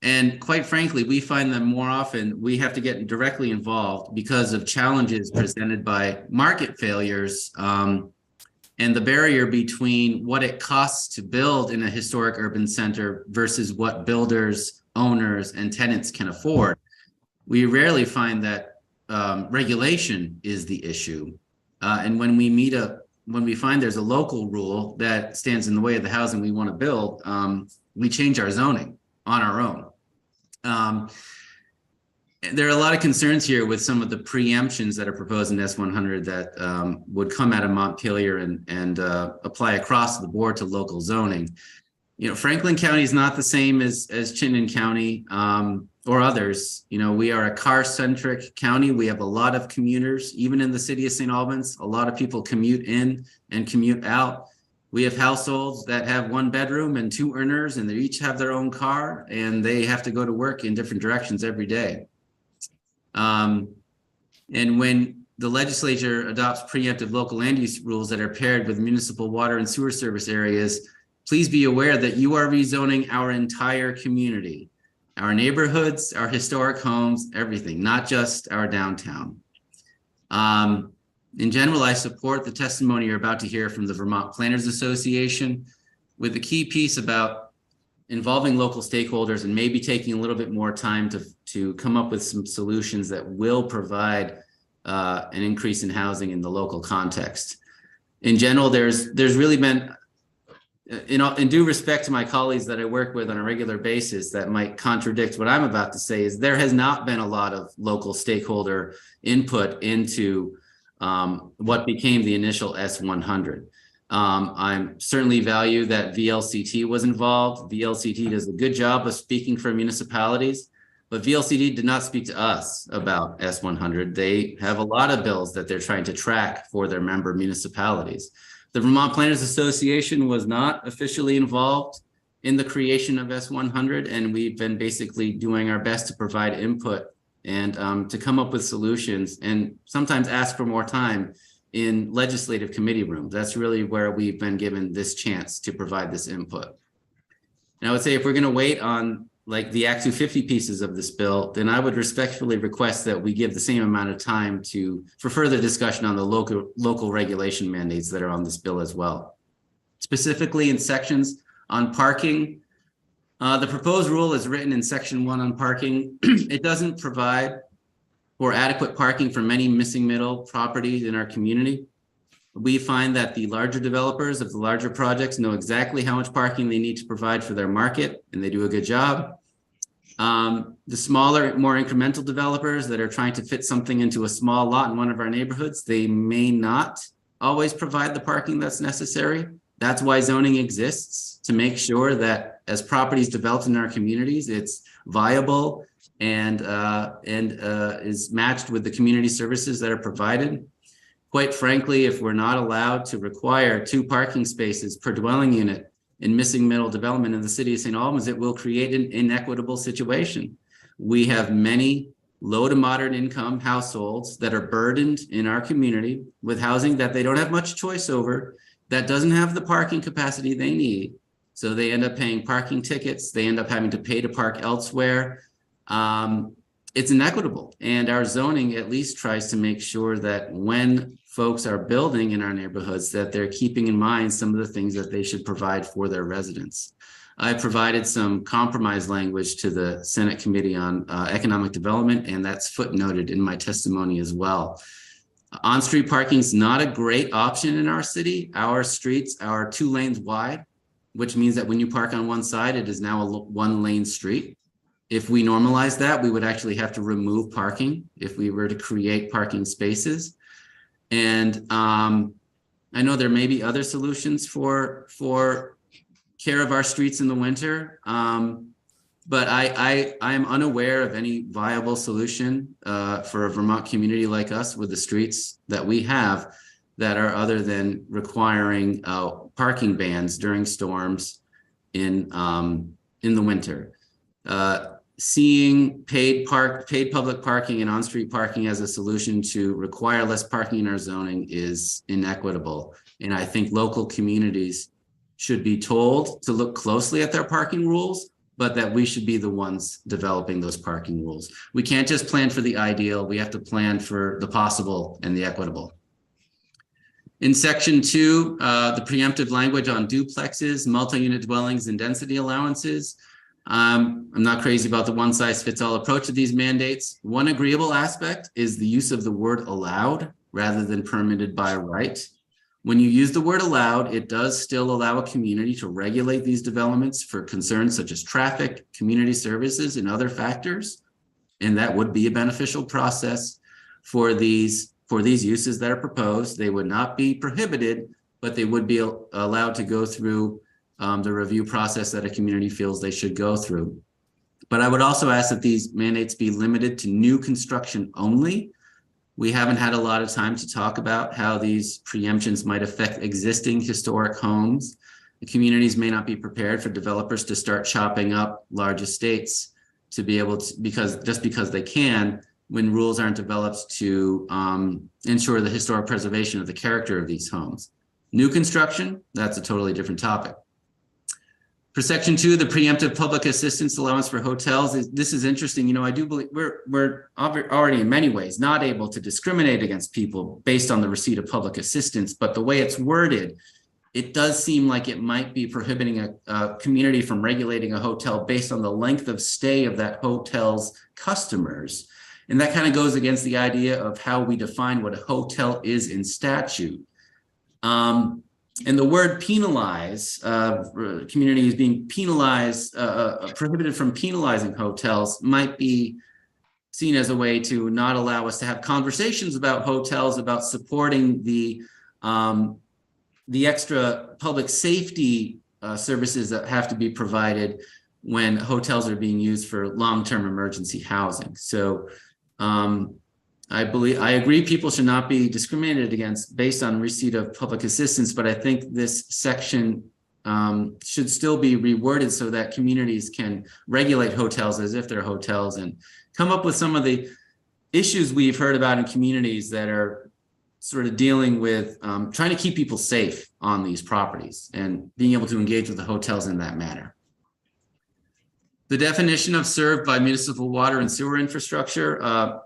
And quite frankly, we find that more often we have to get directly involved because of challenges presented by market failures and the barrier between what it costs to build in a historic urban center versus what builders, owners, and tenants can afford. We rarely find that regulation is the issue. And when we find there's a local rule that stands in the way of the housing we want to build, we change our zoning on our own. There are a lot of concerns here with some of the preemptions that are proposed in S100 that would come out of Montpelier and apply across the board to local zoning. Franklin County is not the same as Chittenden County or others. We are a car-centric county. We have a lot of commuters, even in the city of St. Albans. A lot of people commute in and commute out. We have households that have one bedroom and two earners, and they each have their own car, and they have to go to work in different directions every day. And when the legislature adopts preemptive local land use rules that are paired with municipal water and sewer service areas, please be aware that you are rezoning our entire community, our neighborhoods, our historic homes, everything, not just our downtown. In general, I support the testimony you're about to hear from the Vermont Planners Association, with the key piece about involving local stakeholders and maybe taking a little bit more time to come up with some solutions that will provide an increase in housing in the local context. In general, there's really been, in due respect to my colleagues that I work with on a regular basis that might contradict what I'm about to say, is there has not been a lot of local stakeholder input into what became the initial S100. I certainly value that VLCT was involved. VLCT does a good job of speaking for municipalities, but VLCT did not speak to us about S100. They have a lot of bills that they're trying to track for their member municipalities. The Vermont Planners Association was not officially involved in the creation of S100, and we've been basically doing our best to provide input and to come up with solutions, and sometimes ask for more time in legislative committee rooms. That's really where we've been given this chance to provide this input. And I would say if we're going to wait on like the Act 250 pieces of this bill, then I would respectfully request that we give the same amount of time for further discussion on the local regulation mandates that are on this bill as well. Specifically in sections on parking, the proposed rule is written in section 1 on parking. It doesn't provide for adequate parking for many missing middle properties in our community. We find that the larger developers of the larger projects know exactly how much parking they need to provide for their market, and they do a good job. The smaller, more incremental developers that are trying to fit something into a small lot in one of our neighborhoods, they may not always provide the parking that's necessary. That's why zoning exists, to make sure that as properties developed in our communities, it's viable and is matched with the community services that are provided. Quite frankly, if we're not allowed to require 2 parking spaces per dwelling unit in missing middle development in the city of St. Albans, it will create an inequitable situation. We have many low to moderate income households that are burdened in our community with housing that they don't have much choice over, that doesn't have the parking capacity they need. So they end up paying parking tickets. They end up having to pay to park elsewhere. It's inequitable. And our zoning at least tries to make sure that when folks are building in our neighborhoods, that they're keeping in mind some of the things that they should provide for their residents. I provided some compromise language to the Senate Committee on Economic Development, and that's footnoted in my testimony as well. On-street parking is not a great option in our city. Our streets are 2 lanes wide, which means that when you park on one side, it is now a 1-lane street. If we normalize that, we would actually have to remove parking if we were to create parking spaces. And I know there may be other solutions for care of our streets in the winter, but I am unaware of any viable solution for a Vermont community like us with the streets that we have that are other than requiring parking bans during storms in the winter. Seeing paid public parking and on-street parking as a solution to require less parking in our zoning is inequitable. And I think local communities should be told to look closely at their parking rules, but that we should be the ones developing those parking rules. We can't just plan for the ideal. We have to plan for the possible and the equitable. In section 2, the preemptive language on duplexes, multi-unit dwellings, and density allowances. I'm not crazy about the one-size-fits-all approach to these mandates. One agreeable aspect is the use of the word allowed rather than permitted by right. When you use the word allowed, it does still allow a community to regulate these developments for concerns such as traffic, community services, and other factors. And that would be a beneficial process for these uses that are proposed. They would not be prohibited, but they would be allowed to go through the review process that a community feels they should go through. But I would also ask that these mandates be limited to new construction only. We haven't had a lot of time to talk about how these preemptions might affect existing historic homes. The communities may not be prepared for developers to start chopping up large estates to be able to, because they can, when rules aren't developed to ensure the historic preservation of the character of these homes. New construction, that's a totally different topic. For section 2, the preemptive public assistance allowance for hotels, this is interesting. You know, I do believe we're already in many ways not able to discriminate against people based on the receipt of public assistance, but the way it's worded, it does seem like it might be prohibiting a community from regulating a hotel based on the length of stay of that hotel's customers. And that kind of goes against the idea of how we define what a hotel is in statute. And the word penalize, community is being penalized, prohibited from penalizing hotels might be seen as a way to not allow us to have conversations about hotels, about supporting the extra public safety services that have to be provided when hotels are being used for long-term emergency housing. So I agree people should not be discriminated against based on receipt of public assistance, but I think this section should still be reworded so that communities can regulate hotels as if they're hotels and come up with some of the issues we've heard about in communities that are sort of dealing with trying to keep people safe on these properties and being able to engage with the hotels in that manner. The definition of served by municipal water and sewer infrastructure,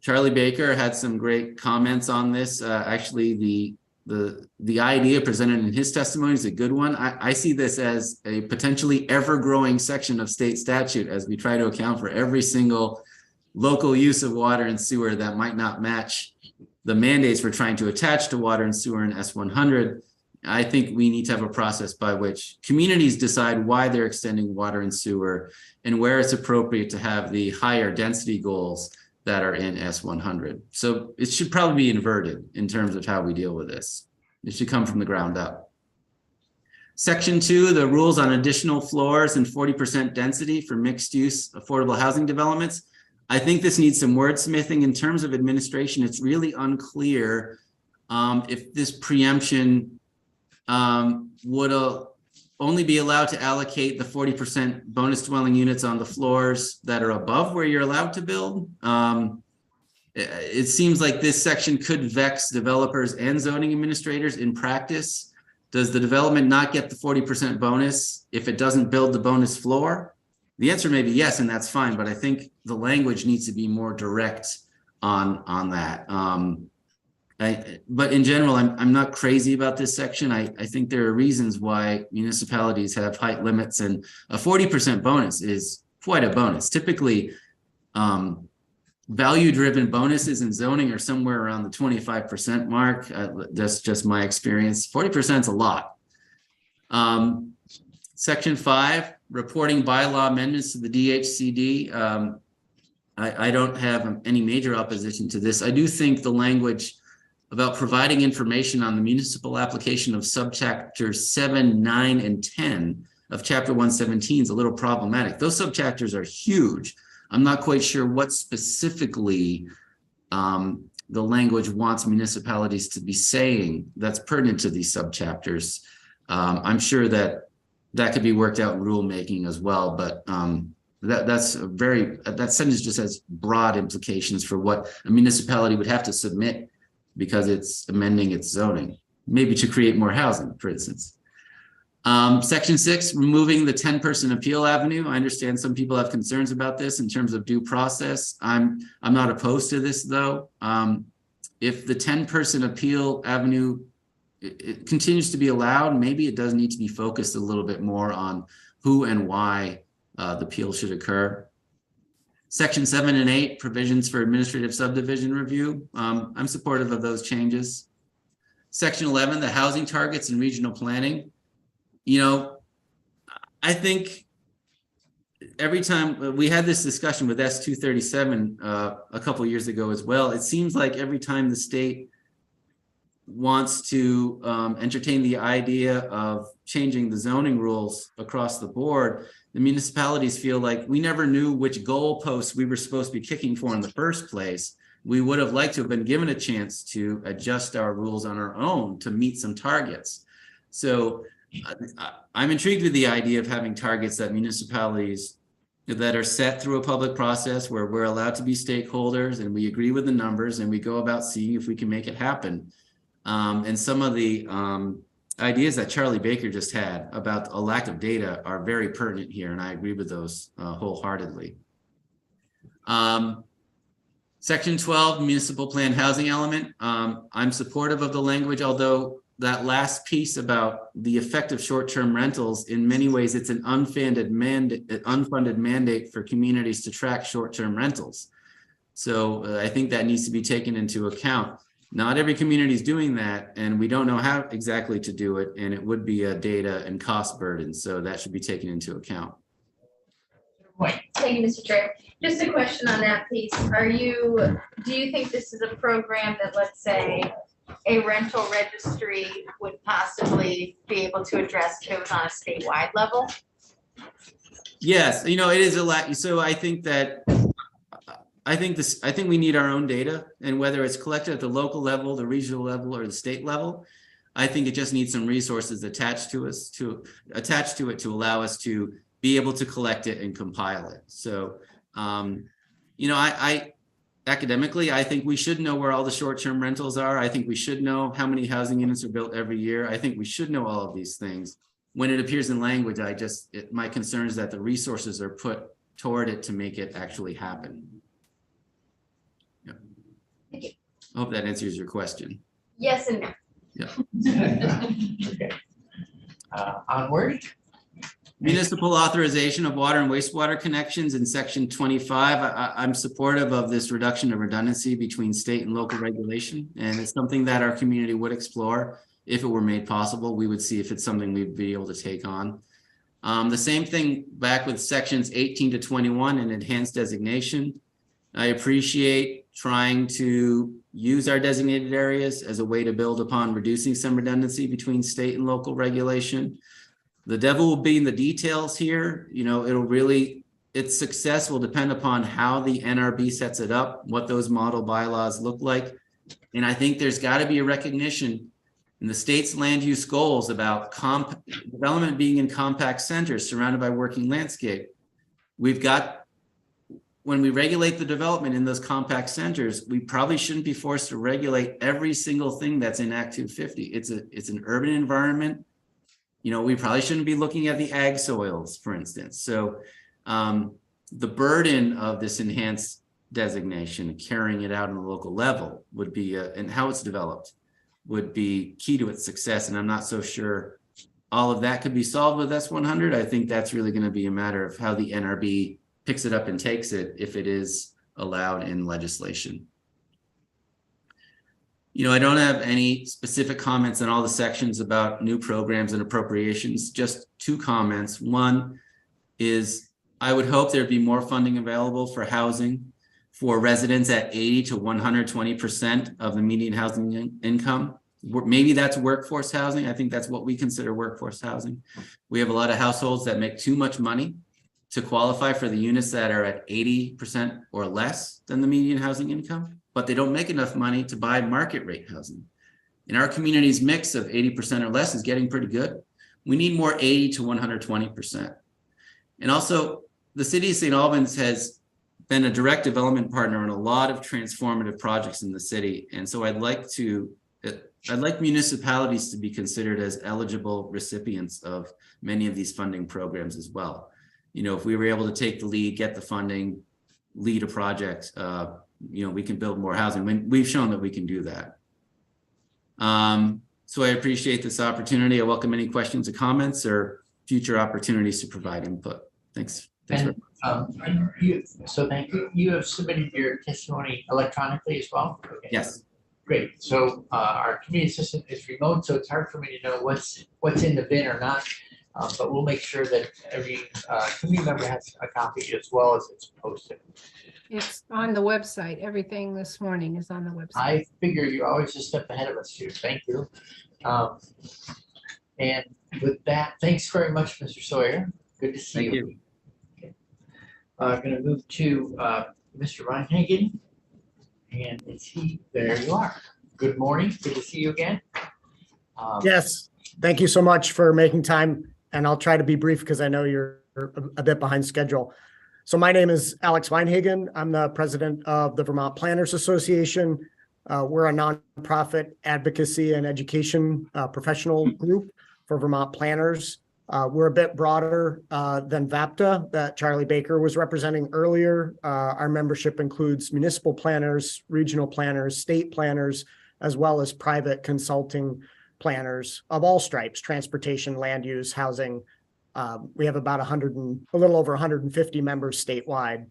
Charlie Baker had some great comments on this. Actually, the idea presented in his testimony is a good one. I see this as a potentially ever-growing section of state statute as we try to account for every single local use of water and sewer that might not match the mandates we're trying to attach to water and sewer in S100. I think we need to have a process by which communities decide why they're extending water and sewer and where it's appropriate to have the higher density goals that are in S100. So it should probably be inverted in terms of how we deal with this. It should come from the ground up. Section 2, the rules on additional floors and 40% density for mixed use affordable housing developments. I think this needs some wordsmithing in terms of administration. It's really unclear if this preemption would only be allowed to allocate the 40% bonus dwelling units on the floors that are above where you're allowed to build. It seems like this section could vex developers and zoning administrators in practice. Does the development not get the 40% bonus if it doesn't build the bonus floor? The answer may be yes, and that's fine, but I think the language needs to be more direct on that. But in general, I'm not crazy about this section. I think there are reasons why municipalities have height limits, and a 40% bonus is quite a bonus. Typically, value-driven bonuses in zoning are somewhere around the 25% mark. That's just my experience. 40% is a lot. Section 5, reporting bylaw amendments to the DHCD. I don't have any major opposition to this. I do think the language about providing information on the municipal application of subchapters 7, 9, and 10 of Chapter 117 is a little problematic. Those subchapters are huge. I'm not quite sure what specifically the language wants municipalities to be saying that's pertinent to these subchapters. I'm sure that could be worked out in rulemaking as well, but that sentence just has broad implications for what a municipality would have to submit because it's amending its zoning, maybe to create more housing, for instance. Section 6, removing the 10-person appeal avenue. I understand some people have concerns about this in terms of due process. I'm not opposed to this though. If the 10-person appeal avenue it continues to be allowed, maybe it does need to be focused a little bit more on who and why the appeal should occur. Section 7 and 8, provisions for administrative subdivision review. I'm supportive of those changes. Section 11, the housing targets and regional planning. You know, I think every time we had this discussion with S237 a couple years ago as well, it seems like every time the state wants to entertain the idea of changing the zoning rules across the board, the municipalities feel like we never knew which goalposts we were supposed to be kicking for in the first place. We would have liked to have been given a chance to adjust our rules on our own to meet some targets. So I'm intrigued with the idea of having targets that municipalities that are set through a public process where we're allowed to be stakeholders and we agree with the numbers and we go about seeing if we can make it happen. And some of the ideas that Charlie Baker just had about a lack of data are very pertinent here, and I agree with those wholeheartedly. Section 12, municipal plan housing element. I'm supportive of the language, although that last piece about the effect of short-term rentals, in many ways, it's an unfunded mandate for communities to track short-term rentals. So I think that needs to be taken into account. Not every community is doing that, and we don't know how exactly to do it, and it would be a data and cost burden, so that should be taken into account. Wait, Thank you, Mr. Chair. Just a question on that piece. Do you think this is a program that, let's say, a rental registry would possibly be able to address if it was on a statewide level? Yes, you know, it is a lot. So I think we need our own data, and whether it's collected at the local level, the regional level, or the state level, I think it just needs some resources attached to it to allow us to be able to collect it and compile it. So, you know, I academically, I think we should know where all the short-term rentals are. I think we should know how many housing units are built every year. I think we should know all of these things. When it appears in language, my concern is that the resources are put toward it to make it actually happen. Yep. Thank you. I hope that answers your question. Yes and no. okay. Onward. Municipal authorization of water and wastewater connections in section 25. I'm supportive of this reduction of redundancy between state and local regulation. And it's something that our community would explore if it were made possible. We would see if it's something we'd be able to take on. The same thing back with sections 18 to 21 and enhanced designation. I appreciate trying to use our designated areas as a way to build upon reducing some redundancy between state and local regulation. The devil will be in the details here. You know, its success will depend upon how the NRB sets it up, what those model bylaws look like. And I think there's got to be a recognition in the state's land use goals about development being in compact centers surrounded by working landscape. When we regulate the development in those compact centers, we probably shouldn't be forced to regulate every single thing that's in Act 250. It's an urban environment. You know, we probably shouldn't be looking at the ag soils, for instance. So the burden of this enhanced designation, carrying it out on the local level would be, and how it's developed would be key to its success. And I'm not so sure all of that could be solved with S100. I think that's really going to be a matter of how the NRB picks it up and takes it if it is allowed in legislation. You know, I don't have any specific comments on all the sections about new programs and appropriations, just two comments. One is I would hope there'd be more funding available for housing for residents at 80 to 120% of the median housing income. Maybe that's workforce housing. I think that's what we consider workforce housing. We have a lot of households that make too much money to qualify for the units that are at 80% or less than the median housing income, but they don't make enough money to buy market rate housing. In our community's mix of 80% or less is getting pretty good. We need more 80 to 120%. And also the city of St. Albans has been a direct development partner on a lot of transformative projects in the city. And so I'd like municipalities to be considered as eligible recipients of many of these funding programs as well. You know, if we were able to take the lead, get the funding, lead a project, you know, we can build more housing. We've shown that we can do that. So I appreciate this opportunity. I welcome any questions or comments or future opportunities to provide input. Thanks. And thank you. You have submitted your testimony electronically as well? Okay. Yes. Great. So our community assistant is remote, so it's hard for me to know what's in the bin or not. But we'll make sure that every community member has a copy as well as it's posted. It's on the website. Everything this morning is on the website. I figure you're always a step ahead of us here. Thank you. And with that, thanks very much, Mr. Sawyer. Good to see Thank you. Going to move to Mr. Reinhagen. And is he, there you are. Good morning. Good to see you again. Yes, thank you so much for making time, and I'll try to be brief because I know you're a bit behind schedule. So my name is Alex Weinhagen. I'm the president of the Vermont Planners Association. We're a nonprofit advocacy and education professional group for Vermont planners. We're a bit broader than VAPTA that Charlie Baker was representing earlier. Our membership includes municipal planners, regional planners, state planners, as well as private consulting planners of all stripes: transportation, land use, housing. We have about a little over 150 members statewide.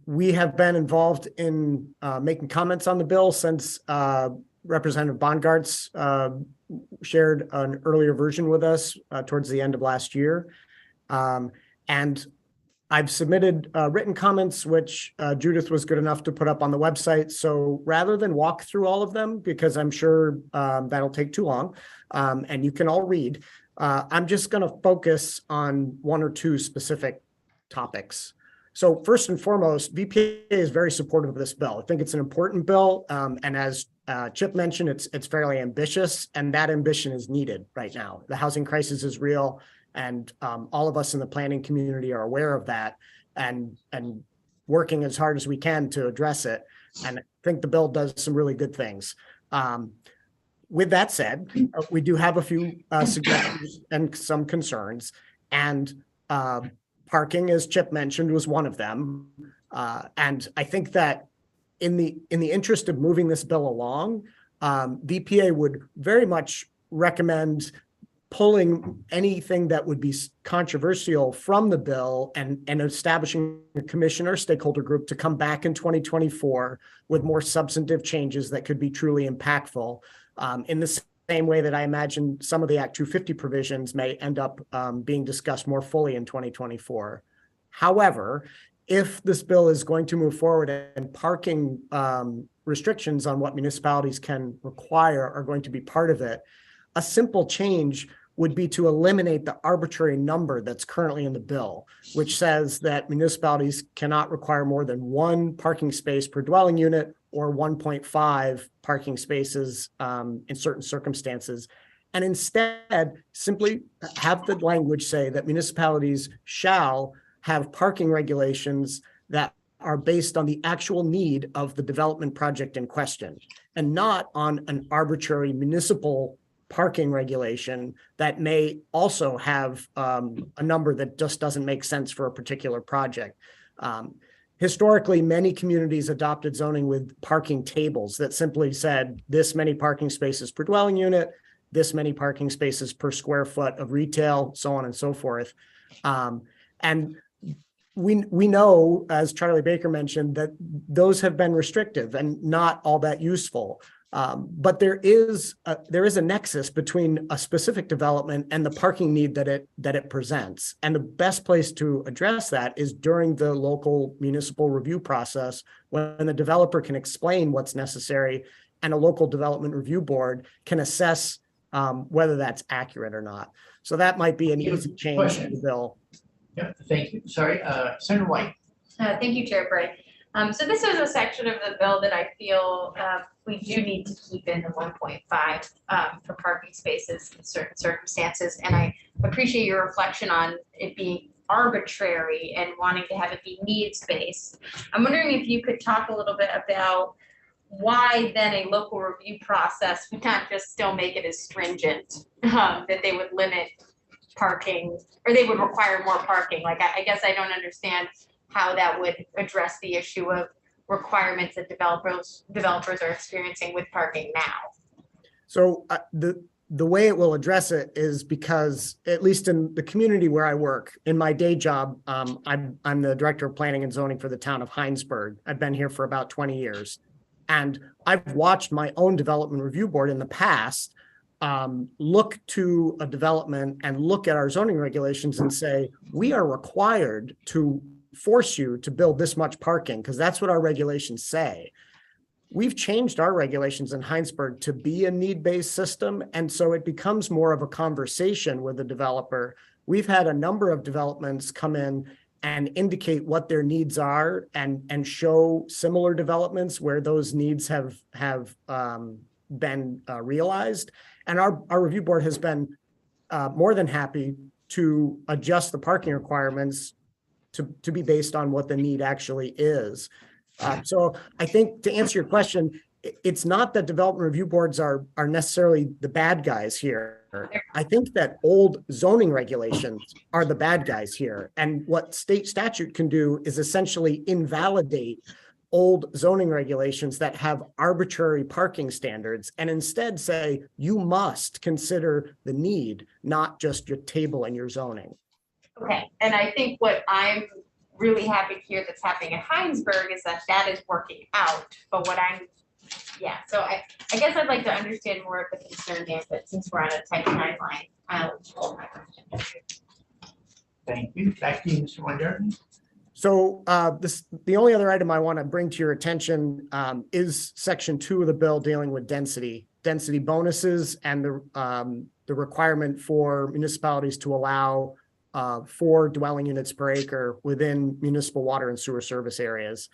We have been involved in making comments on the bill since Representative Bongartz shared an earlier version with us towards the end of last year. And I've submitted written comments, which Judith was good enough to put up on the website. So rather than walk through all of them, because I'm sure that'll take too long, and you can all read, I'm just going to focus on one or two specific topics. So first and foremost, VPA is very supportive of this bill. I think it's an important bill. And as Chip mentioned, it's fairly ambitious, and that ambition is needed right now. The housing crisis is real. And all of us in the planning community are aware of that and working as hard as we can to address it. And I think the bill does some really good things. With that said, we do have a few suggestions and some concerns. And parking, as Chip mentioned, was one of them. And I think that in the interest of moving this bill along, VPA would very much recommend pulling anything that would be controversial from the bill and establishing a commission or stakeholder group to come back in 2024 with more substantive changes that could be truly impactful, in the same way that I imagine some of the Act 250 provisions may end up being discussed more fully in 2024. However, if this bill is going to move forward and parking restrictions on what municipalities can require are going to be part of it, a simple change would be to eliminate the arbitrary number that's currently in the bill, which says that municipalities cannot require more than 1 parking space per dwelling unit or 1.5 parking spaces in certain circumstances. And instead, simply have the language say that municipalities shall have parking regulations that are based on the actual need of the development project in question, and not on an arbitrary municipal parking regulation that may also have a number that just doesn't make sense for a particular project. Historically, many communities adopted zoning with parking tables that simply said this many parking spaces per dwelling unit, this many parking spaces per square foot of retail, so on and so forth. And we know, as Charlie Baker mentioned, that those have been restrictive and not all that useful. But there is a nexus between a specific development and the parking need that it presents. And the best place to address that is during the local municipal review process, when the developer can explain what's necessary and a local development review board can assess whether that's accurate or not. So that might be an easy change to the bill. Yeah, thank you. Sorry, Senator White. Thank you, Chair Bray. So this is a section of the bill that I feel we do need to keep in the 1.5 for parking spaces in certain circumstances. And I appreciate your reflection on it being arbitrary and wanting to have it be needs-based. I'm wondering if you could talk a little bit about why then a local review process would not just still make it as stringent, that they would limit parking, or they would require more parking. Like, I guess I don't understand how that would address the issue of requirements that developers are experiencing with parking now. So the way it will address it is because, at least in the community where I work, in my day job, I'm the director of planning and zoning for the town of Heinsberg. I've been here for about 20 years. And I've watched my own development review board in the past look to a development and look at our zoning regulations and say, we are required to force you to build this much parking, because that's what our regulations say. We've changed our regulations in Heinsberg to be a need-based system, and so it becomes more of a conversation with the developer. We've had a number of developments come in and indicate what their needs are and show similar developments where those needs have been realized. And our review board has been more than happy to adjust the parking requirements to be based on what the need actually is. So I think, to answer your question, it's not that development review boards are necessarily the bad guys here. I think that old zoning regulations are the bad guys here. And what state statute can do is essentially invalidate old zoning regulations that have arbitrary parking standards and instead say, you must consider the need, not just your table and your zoning. Okay, and I think what I'm really happy to hear that's happening at Heinsberg is that is working out. But what so I guess I'd like to understand more of the concern there, but since we're on a tight timeline, I'll hold my question. Thank you. Back to you, Mr. Weingarten. So the only other item I want to bring to your attention is section 2 of the bill dealing with density bonuses and the requirement for municipalities to allow 4 dwelling units per acre within municipal water and sewer service areas.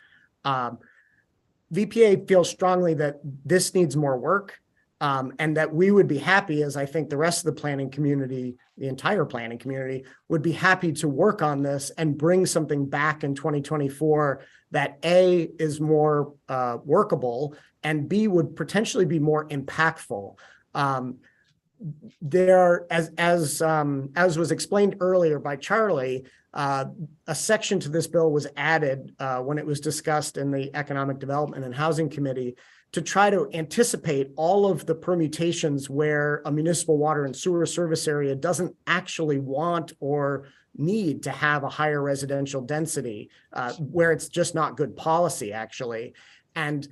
VPA feels strongly that this needs more work, and that we would be happy, as I think the rest of the planning community, the entire planning community, would be happy to work on this and bring something back in 2024 that A, is more workable, and B, would potentially be more impactful. There, as was explained earlier by Charlie, a section to this bill was added when it was discussed in the Economic Development and Housing Committee to try to anticipate all of the permutations where a municipal water and sewer service area doesn't actually want or need to have a higher residential density, where it's just not good policy, actually. And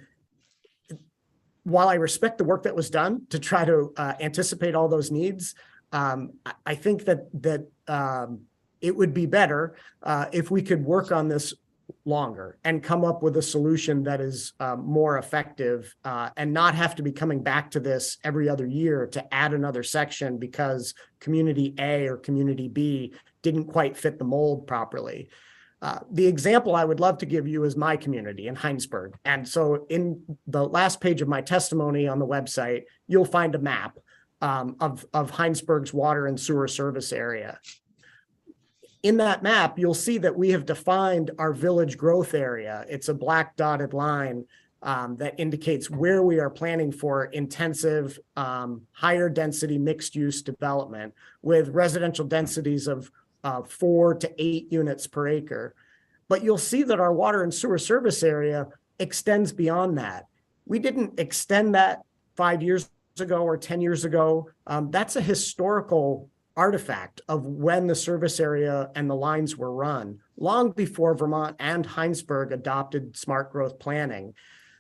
while I respect the work that was done to try to anticipate all those needs, I think that it would be better if we could work on this longer and come up with a solution that is more effective and not have to be coming back to this every other year to add another section because community A or community B didn't quite fit the mold properly. The example I would love to give you is my community in Heinsberg. And so in the last page of my testimony on the website, you'll find a map of Heinsberg's water and sewer service area. In that map, you'll see that we have defined our village growth area. It's a black dotted line that indicates where we are planning for intensive, higher density mixed use development with residential densities of 4 to 8 units per acre. But you'll see that our water and sewer service area extends beyond that. We didn't extend that 5 years ago or 10 years ago. That's a historical artifact of when the service area and the lines were run, long before Vermont and Heinsberg adopted smart growth planning.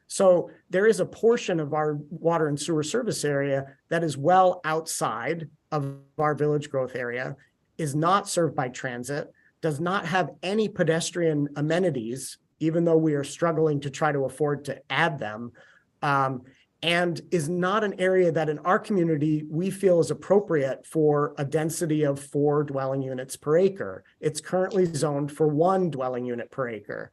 So there is a portion of our water and sewer service area that is well outside of our village growth area, is not served by transit, does not have any pedestrian amenities, even though we are struggling to try to afford to add them, and is not an area that in our community we feel is appropriate for a density of 4 dwelling units per acre. It's currently zoned for 1 dwelling unit per acre.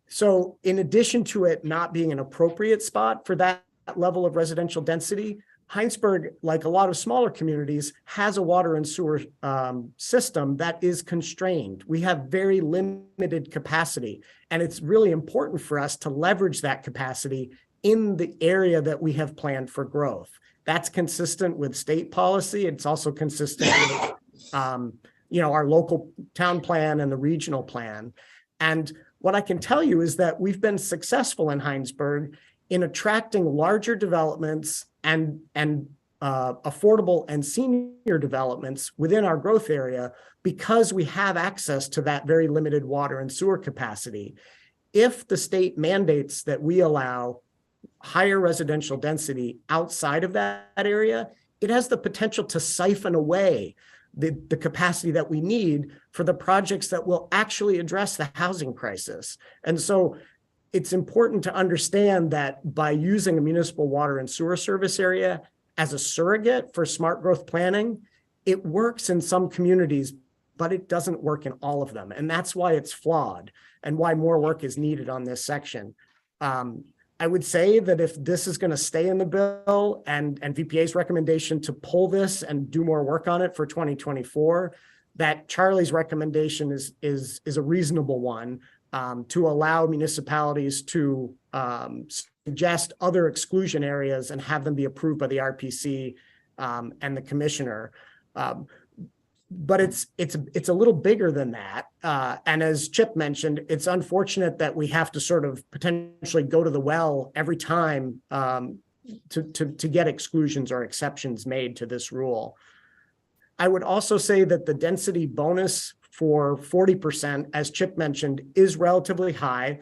So in addition to it not being an appropriate spot for that level of residential density, Heinsberg, like a lot of smaller communities, has a water and sewer system that is constrained. We have very limited capacity, and it's really important for us to leverage that capacity in the area that we have planned for growth. That's consistent with state policy. It's also consistent with our local town plan and the regional plan. And what I can tell you is that we've been successful in Heinsberg in attracting larger developments and affordable and senior developments within our growth area because we have access to that very limited water and sewer capacity. If the state mandates that we allow higher residential density outside of that area, it has the potential to siphon away the capacity that we need for the projects that will actually address the housing crisis. And so it's important to understand that by using a municipal water and sewer service area as a surrogate for smart growth planning, it works in some communities, but it doesn't work in all of them. And that's why it's flawed and why more work is needed on this section. I would say that if this is going to stay in the bill and VPA's recommendation to pull this and do more work on it for 2024, that Charlie's recommendation is a reasonable one, to allow municipalities to suggest other exclusion areas and have them be approved by the RPC and the commissioner. But it's a little bigger than that. And as Chip mentioned, it's unfortunate that we have to sort of potentially go to the well every time to get exclusions or exceptions made to this rule. I would also say that the density bonus for 40%, as Chip mentioned, is relatively high.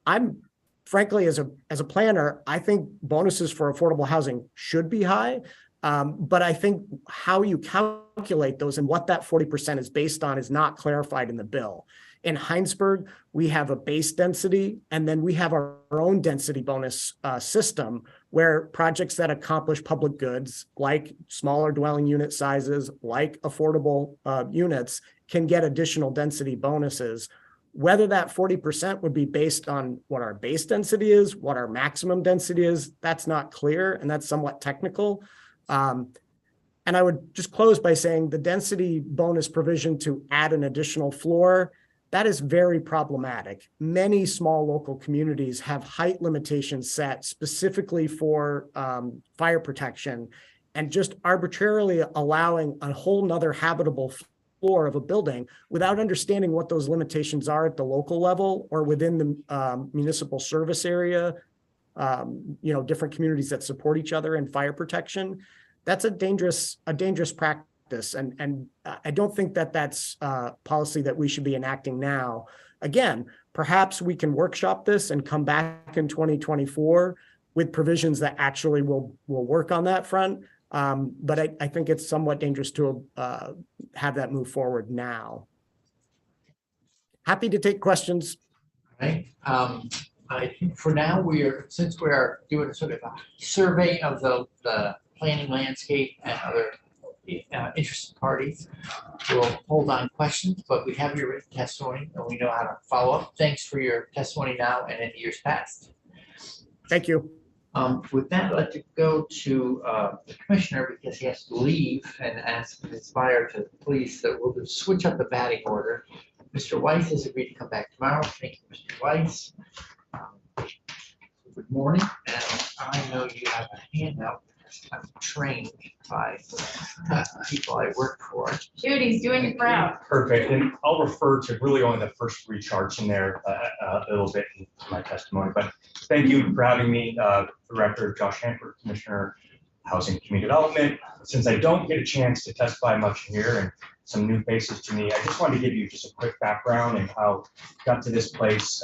I'm frankly, as a planner, I think bonuses for affordable housing should be high. But I think how you calculate those and what that 40% is based on is not clarified in the bill. In Heinsberg, we have a base density, and then we have our own density bonus system where projects that accomplish public goods, like smaller dwelling unit sizes, like affordable units, can get additional density bonuses. Whether that 40% would be based on what our base density is, what our maximum density is, that's not clear, and that's somewhat technical. And I would just close by saying the density bonus provision to add an additional floor, that is very problematic. Many small local communities have height limitations set specifically for fire protection, and just arbitrarily allowing a whole nother habitable floor of a building without understanding what those limitations are at the local level or within the municipal service area, different communities that support each other in fire protection. That's a dangerous practice. And I don't think that that's policy that we should be enacting now. Again, perhaps we can workshop this and come back in 2024 with provisions that actually will work on that front. But I think it's somewhat dangerous to have that move forward now. Happy to take questions. Right. I think for now, since we are doing sort of a survey of the planning landscape and other interested parties, we'll hold on questions, but we have your written testimony and we know how to follow up. Thanks for your testimony now and in years past. Thank you. With that, I'd like to go to the commissioner because he has to leave, and ask Ms. Meyer to please, that we'll just switch up the batting order. Mr. Weiss has agreed to come back tomorrow. Thank you, Mr. Weiss. Good morning, and I know you have a handout. I'm trained by people I work for. Judy's doing it proud. Perfect, and I'll refer to really only the first three charts in there a little bit in my testimony, but thank you for having me. Director Josh Hanford, Commissioner, Housing and Community Development. Since I don't get a chance to testify much here and some new faces to me, I just wanted to give you just a quick background and how I got to this place.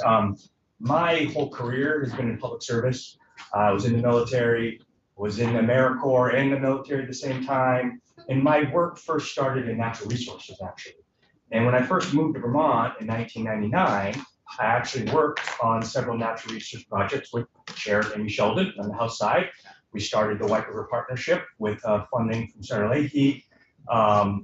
My whole career has been in public service. I was in the military, was in the AmeriCorps and the military at the same time. And my work first started in natural resources, actually. And when I first moved to Vermont in 1999, I actually worked on several natural resource projects with Chair Amy Sheldon on the House side. We started the White River Partnership with funding from Senator Leahy,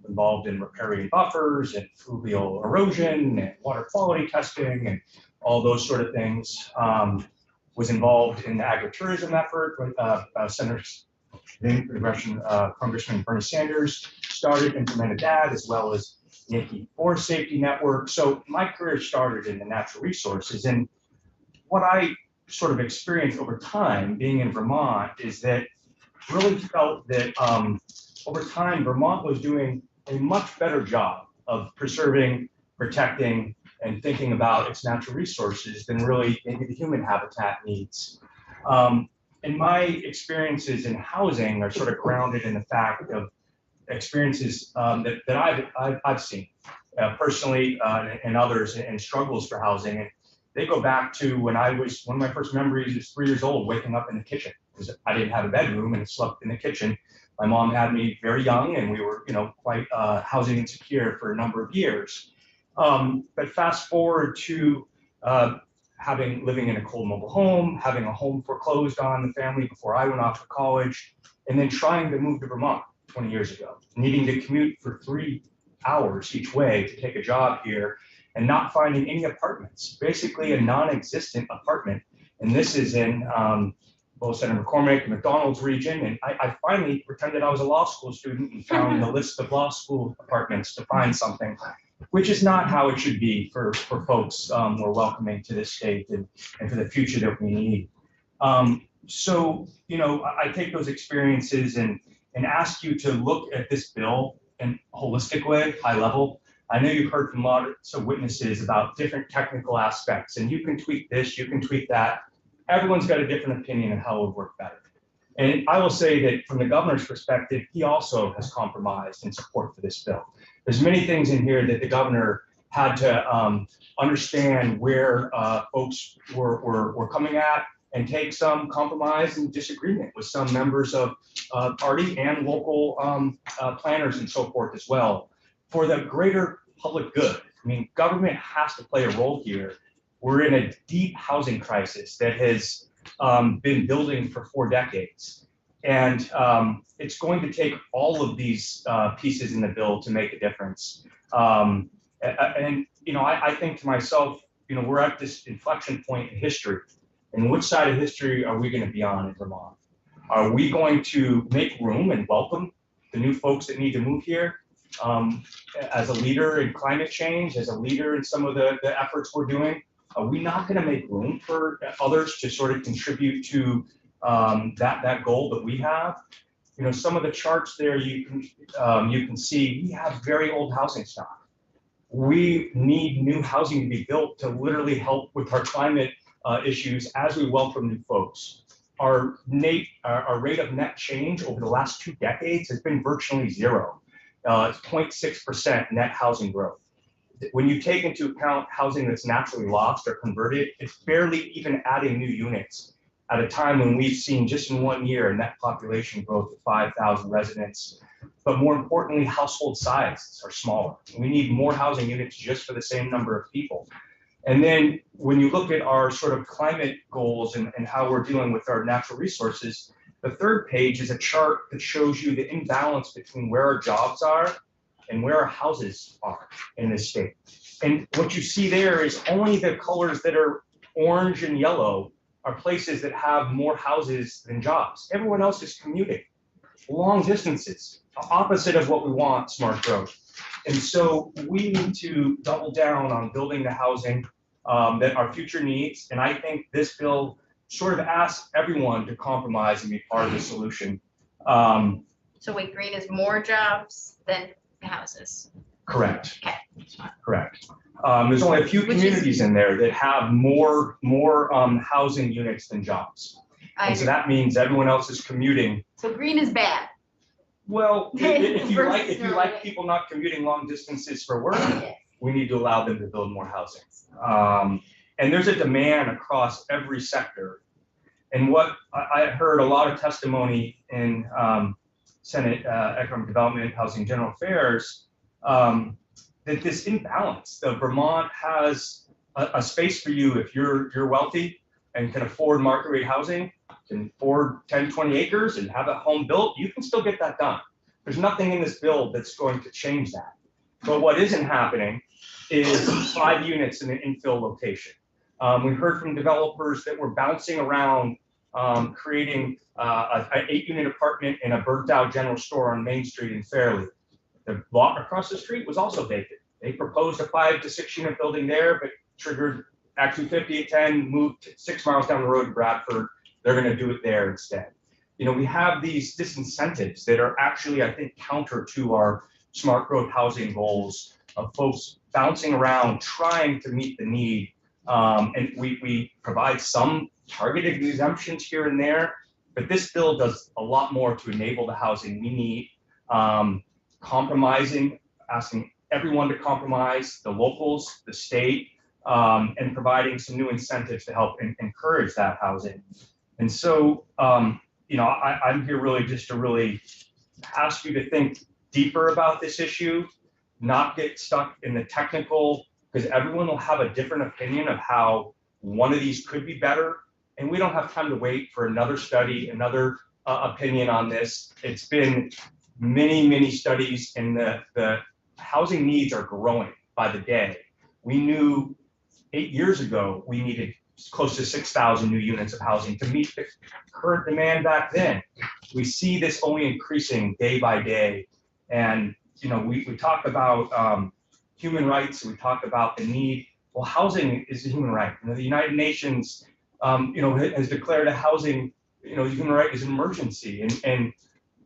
involved in riparian buffers and fluvial erosion and water quality testing and all those sort of things. Was involved in the agritourism effort with Congressman Bernie Sanders started, implemented that, as well as Yankee Forest Safety Network. So my career started in the natural resources, and what I sort of experienced over time being in Vermont is that really felt that over time Vermont was doing a much better job of preserving, protecting, and thinking about its natural resources than really maybe the human habitat needs. And my experiences in housing are sort of grounded in the fact of experiences that I've seen personally and others, and struggles for housing. And they go back to when one of my first memories is 3 years old, waking up in the kitchen, because I didn't have a bedroom and slept in the kitchen. My mom had me very young, and we were, quite housing insecure for a number of years. But fast forward to living in a cold mobile home, having a home foreclosed on the family before I went off to college, and then trying to move to Vermont 20 years ago, needing to commute for 3 hours each way to take a job here, and not finding any apartments, basically a non-existent apartment. And this is in both Senator McCormick and McDonald's region. And I finally pretended I was a law school student and found the list of law school apartments to find something, which is not how it should be for folks we're welcoming to this state and for the future that we need. So, I take those experiences and ask you to look at this bill in a holistic way, high level. I know you've heard from lots of witnesses about different technical aspects, and you can tweak this, you can tweak that. Everyone's got a different opinion on how it would work better. And I will say that from the governor's perspective, he also has compromised in support for this bill. There's many things in here that the governor had to understand where folks were coming at, and take some compromise and disagreement with some members of party and local planners and so forth as well, for the greater public good. I mean, government has to play a role here. We're in a deep housing crisis that has been building for 4 decades. And it's going to take all of these pieces in the bill to make a difference. I think to myself, we're at this inflection point in history. And which side of history are we going to be on in Vermont? Are we going to make room and welcome the new folks that need to move here? As a leader in climate change, as a leader in some of the efforts we're doing, are we not going to make room for others to sort of contribute to that goal that we have? Some of the charts there you can see we have very old housing stock. We need new housing to be built to literally help with our climate issues as we welcome new folks. Our rate of net change over the last 2 decades has been virtually zero. It's 0.6% net housing growth. When you take into account housing that's naturally lost or converted, it's barely even adding new units at a time when we've seen just in 1 year a net population growth of 5,000 residents. But more importantly, household sizes are smaller. We need more housing units just for the same number of people. And then when you look at our sort of climate goals and how we're dealing with our natural resources, the third page is a chart that shows you the imbalance between where our jobs are and where our houses are in this state. And what you see there is only the colors that are orange and yellow are places that have more houses than jobs. Everyone else is commuting long distances, opposite of what we want, smart growth. And so we need to double down on building the housing that our future needs. And I think this bill sort of asks everyone to compromise and be part of the solution. So wait, green is more jobs than houses? Correct. Okay. Correct. There's only a few communities in there that have more housing units than jobs. And so that means everyone else is commuting. So green is bad. Well, if you like people not commuting long distances for work, we need to allow them to build more housing. And there's a demand across every sector. And what I heard a lot of testimony in Senate Economic Development, Housing, General Affairs, that this imbalance, the Vermont has a space for you if you're wealthy and can afford market rate housing, can afford 10, 20 acres and have a home built, you can still get that done. There's nothing in this bill that's going to change that. But what isn't happening is 5 units in an infill location. We heard from developers that were bouncing around, creating an 8-unit apartment in a burnt out general store on Main Street in Fairleigh. The lot across the street was also vacant. They proposed a 5 to 6 unit building there, but triggered Act 250 at 10, moved 6 miles down the road to Bradford. They're going to do it there instead. We have these disincentives that are actually, I think, counter to our smart growth housing goals of folks bouncing around, trying to meet the need. And we provide some targeted exemptions here and there, but this bill does a lot more to enable the housing we need. Compromising, asking everyone to compromise, the locals, the state, and providing some new incentives to help encourage that housing. And so, I'm here really just to really ask you to think deeper about this issue, not get stuck in the technical, because everyone will have a different opinion of how one of these could be better. And we don't have time to wait for another study, another opinion on this. It's been many, many studies, and the housing needs are growing by the day. We knew 8 years ago we needed close to 6,000 new units of housing to meet the current demand back then. We see this only increasing day by day. And we talk about human rights, we talk about the need. Well, housing is a human right. The United Nations has declared a housing human right is an emergency. And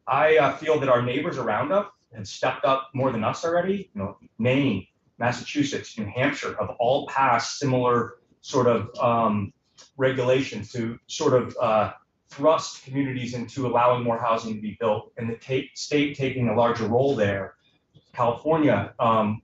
I feel that our neighbors around us have stepped up more than us already. Maine, Massachusetts, New Hampshire have all passed similar sort of regulations to sort of thrust communities into allowing more housing to be built, and the state taking a larger role there. California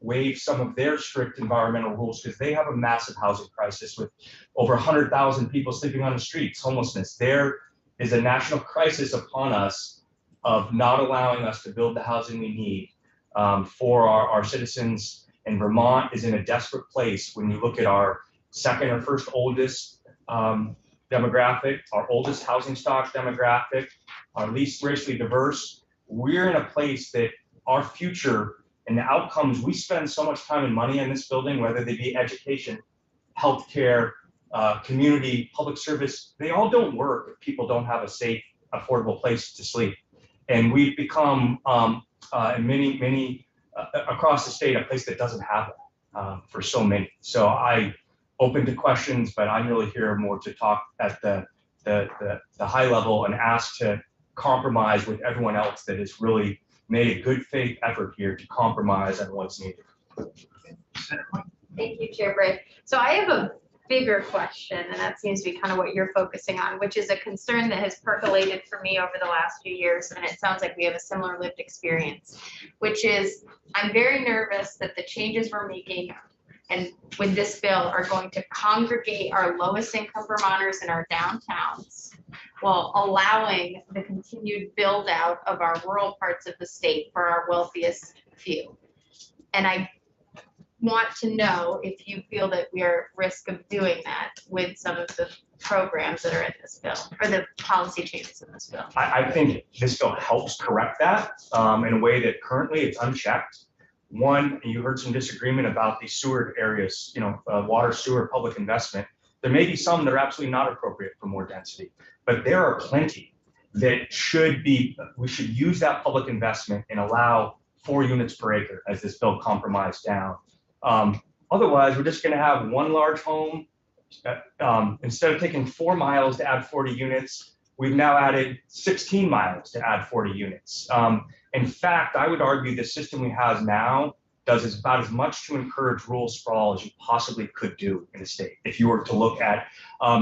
waived some of their strict environmental rules because they have a massive housing crisis with over 100,000 people sleeping on the streets, homelessness. There is a national crisis upon us of not allowing us to build the housing we need for our citizens. And Vermont is in a desperate place when you look at our second or first oldest demographic, our oldest housing stock demographic, our least racially diverse. We're in a place that our future and the outcomes, we spend so much time and money in this building, whether they be education, healthcare, community, public service, they all don't work if people don't have a safe, affordable place to sleep. And we've become, in many across the state, a place that doesn't have it for so many. So I open to questions, but I'm really here more to talk at the high level and ask to compromise with everyone else that has really made a good faith effort here to compromise on what's needed. Thank you, Chair Bray. So I have a bigger question, and that seems to be kind of what you're focusing on, which is a concern that has percolated for me over the last few years, and it sounds like we have a similar lived experience, which is I'm very nervous that the changes we're making and with this bill are going to congregate our lowest income Vermonters in our downtowns while allowing the continued build out of our rural parts of the state for our wealthiest few. And I want to know if you feel that we are at risk of doing that with some of the programs that are in this bill or the policy changes in this bill. I think this bill helps correct that in a way that currently it's unchecked. One, you heard some disagreement about the sewer areas, water, sewer, public investment. There may be some that are absolutely not appropriate for more density, but there are plenty that we should use that public investment and allow 4 units per acre as this bill compromised down. Otherwise, we're just going to have one large home. Instead of taking 4 miles to add 40 units, we've now added 16 miles to add 40 units. In fact, I would argue the system we have now does about as much to encourage rural sprawl as you possibly could do in the state. If you were to look at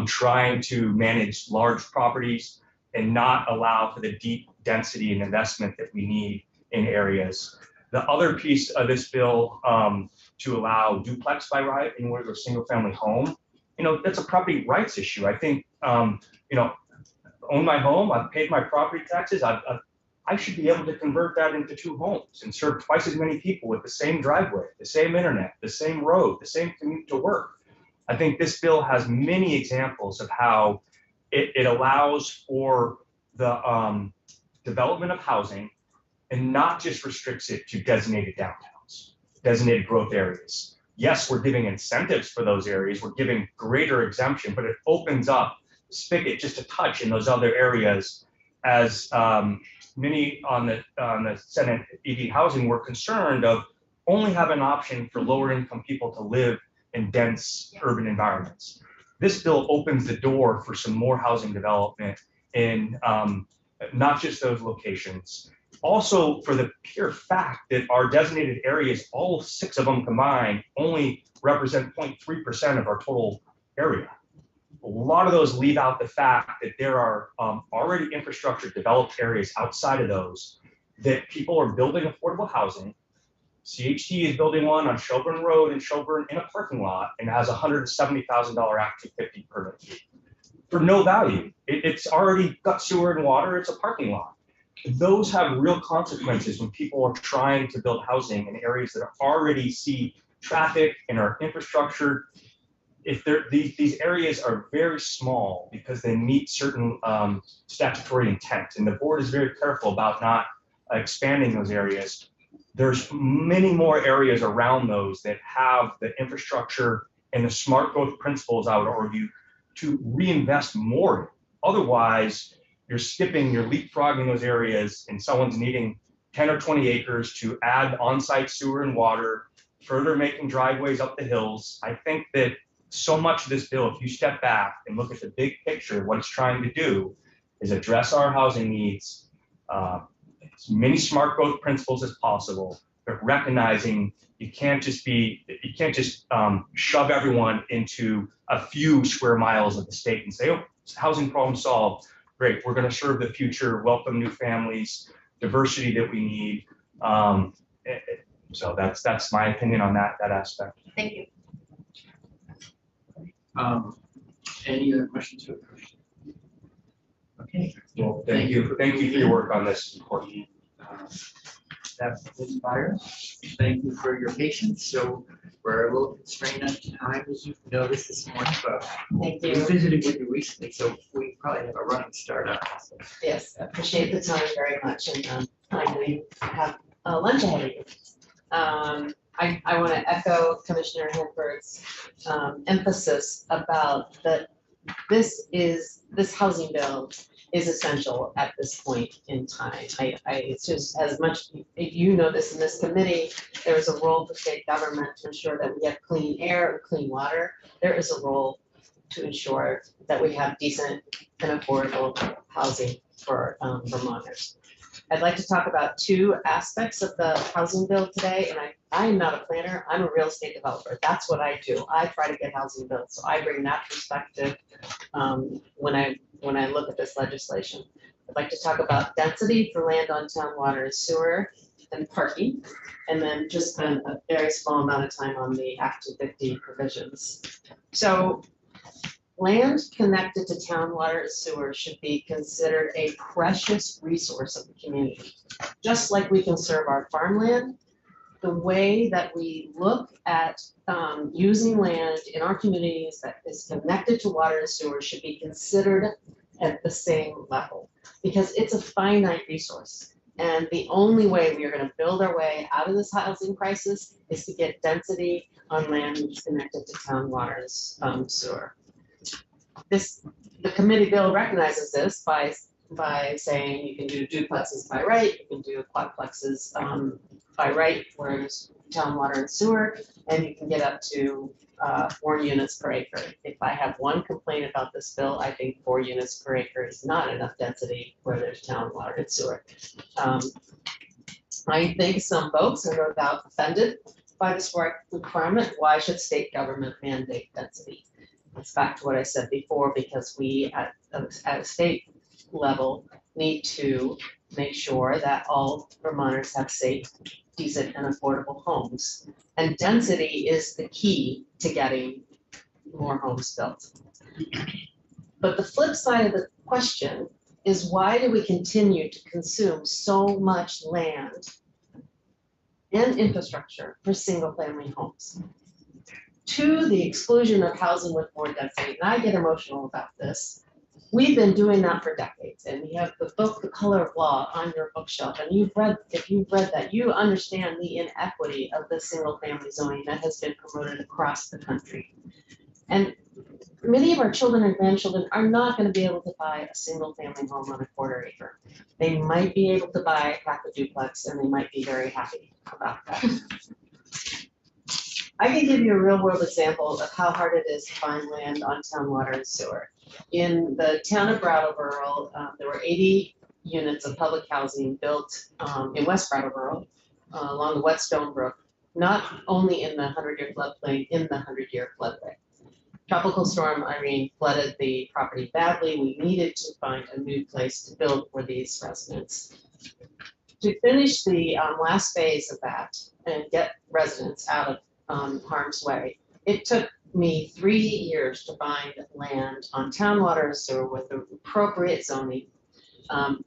trying to manage large properties and not allow for the deep density and investment that we need in areas. The other piece of this bill to allow duplex by right in order to a single family home, that's a property rights issue. I think, own my home, I've paid my property taxes, I should be able to convert that into 2 homes and serve twice as many people with the same driveway, the same internet, the same road, the same commute to work. I think this bill has many examples of how it allows for the development of housing and not just restricts it to designated downtowns, designated growth areas. Yes, we're giving incentives for those areas, we're giving greater exemption, but it opens up the spigot just a touch in those other areas as many on the Senate ED housing were concerned of only have an option for lower income people to live in dense urban environments. This bill opens the door for some more housing development in not just those locations, also for the pure fact that our designated areas, all 6 of them combined, only represent 0.3% of our total area. A lot of those leave out the fact that there are already infrastructure developed areas outside of those that people are building affordable housing. CHT is building one on Shelburne Road in Shelburne in a parking lot and has $170,000 Act 250 permit fee for no value. It's already got sewer and water. It's a parking lot. Those have real consequences when people are trying to build housing in areas that already see traffic and are infrastructure. If these areas are very small because they meet certain statutory intent, and the board is very careful about not expanding those areas. There's many more areas around those that have the infrastructure and the smart growth principles, I would argue, to reinvest more in. Otherwise, you're leapfrogging those areas, and someone's needing 10 or 20 acres to add on-site sewer and water, further making driveways up the hills. I think that so much of this bill, if you step back and look at the big picture, what it's trying to do is address our housing needs, as many smart growth principles as possible, but recognizing you can't just shove everyone into a few square miles of the state and say, oh, housing problem solved. Great, we're going to serve the future, welcome new families, diversity that we need. So that's my opinion on that aspect. Thank you. Any other questions? Okay. Well, thank you for your work on this important. That inspires. Thank you for your patience. So we're a little constrained on time, as you noticed this morning, but Thank we you. visited with you recently, so we probably have a running start on this. Yes, appreciate the time very much, and I know you have lunch ahead of you. I want to echo Commissioner Hanford's emphasis about that this housing bill is essential at this point in time. It's just as much, you know this in this committee, there is a role for state government to ensure that we have clean air and clean water. There is a role to ensure that we have decent and affordable housing for Vermonters. I'd like to talk about two aspects of the housing bill today, and I am not a planner, I'm a real estate developer. That's what I do. I try to get housing built, so I bring that perspective when I look at this legislation. I'd like to talk about density for land on town water and sewer and parking, and then just spend a very small amount of time on the Act 250 provisions. So land connected to town water and sewer should be considered a precious resource of the community. Just like we conserve our farmland, the way that we look at using land in our communities that is connected to water and sewer should be considered at the same level, because it's a finite resource. And the only way we are going to build our way out of this housing crisis is to get density on land that's connected to town water and sewer. The committee bill recognizes this by saying you can do duplexes by right, you can do quadplexes by right, where there's town water and sewer, and you can get up to 4 units per acre. If I have one complaint about this bill, I think 4 units per acre is not enough density where there's town water and sewer. I think some folks are no doubt offended by this requirement. Why should state government mandate density? It's back to what I said before, because we at a state level need to make sure that all Vermonters have safe, decent, and affordable homes. And density is the key to getting more homes built. But the flip side of the question is, why do we continue to consume so much land and infrastructure for single-family homes, to the exclusion of housing with more density? And I get emotional about this. We've been doing that for decades, and you have the book, The Color of Law, on your bookshelf, and if you've read that, you understand the inequity of the single-family zoning that has been promoted across the country. And many of our children and grandchildren are not going to be able to buy a single-family home on a quarter acre. They might be able to buy half a duplex, and they might be very happy about that. I can give you a real-world example of how hard it is to find land on town water and sewer. In the town of Brattleboro, there were 80 units of public housing built in West Brattleboro along the Whetstone Brook, not only in the 100-year floodplain, in the 100-year floodway. Tropical Storm Irene flooded the property badly. We needed to find a new place to build for these residents. to finish the last phase of that and get residents out of harm's way, it took me 3 years to find land on town water and sewer with the appropriate zoning,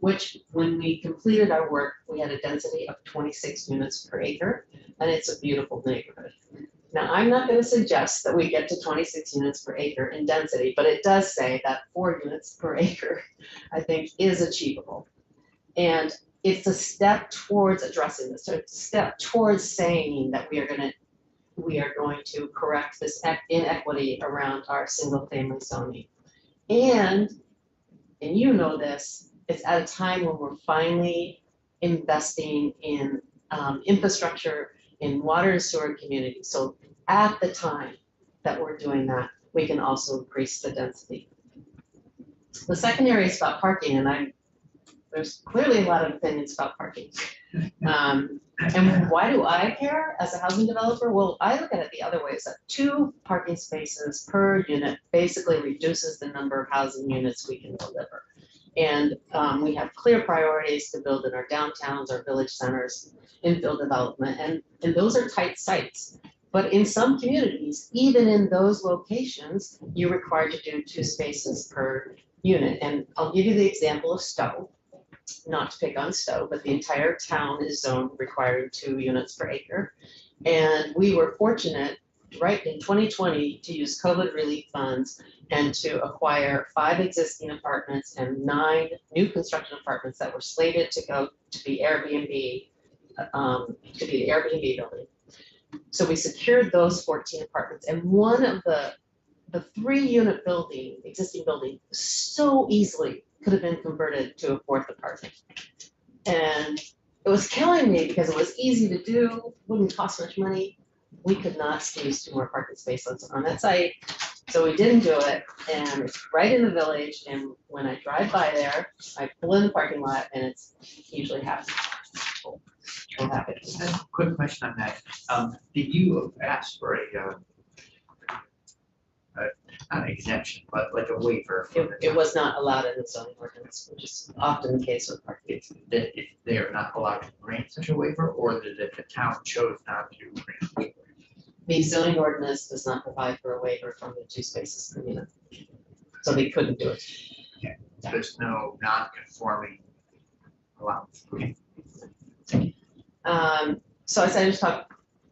which when we completed our work, we had a density of 26 units per acre, and it's a beautiful neighborhood. Now, I'm not going to suggest that we get to 26 units per acre in density, but it does say that 4 units per acre, I think, is achievable. And it's a step towards addressing this. So it's a step towards saying that we are going to correct this inequity around our single-family zoning. And you know this, it's at a time when we're finally investing in infrastructure in water and sewer communities. So at the time that we're doing that, we can also increase the density. The second area is about parking, and there's clearly a lot of opinions about parking. And why do I care as a housing developer? Well, I look at it the other way, is that 2 parking spaces per unit basically reduces the number of housing units we can deliver. And we have clear priorities to build in our downtowns, our village centers, infill development, and those are tight sites. But in some communities, even in those locations, you're required to do 2 spaces per unit. And I'll give you the example of Stowe, not to pick on Stowe, but the entire town is zoned requiring 2 units per acre. And we were fortunate, right in 2020, to use COVID relief funds and to acquire 5 existing apartments and 9 new construction apartments that were slated to go to be Airbnb, to be the Airbnb building. So we secured those 14 apartments, and one of the 3-unit building, existing building, so easily could have been converted to a 4th apartment. And it was killing me because it was easy to do, wouldn't cost much money. We could not squeeze 2 more parking spaces on that site. So we didn't do it, and it's right in the village, and when I drive by there, I pull in the parking lot, and it's usually half full. We'll have it. Quick question on that. Did you ask for not an exemption, but like a waiver? It was not allowed in the zoning ordinance, which is often the case with parking. That if they are not allowed to grant such a waiver, or that if the town chose not to grant a waiver? The zoning ordinance does not provide for a waiver from the 2 spaces per unit. So they couldn't do it. Okay. There's no non-conforming allowance. Okay. So as I just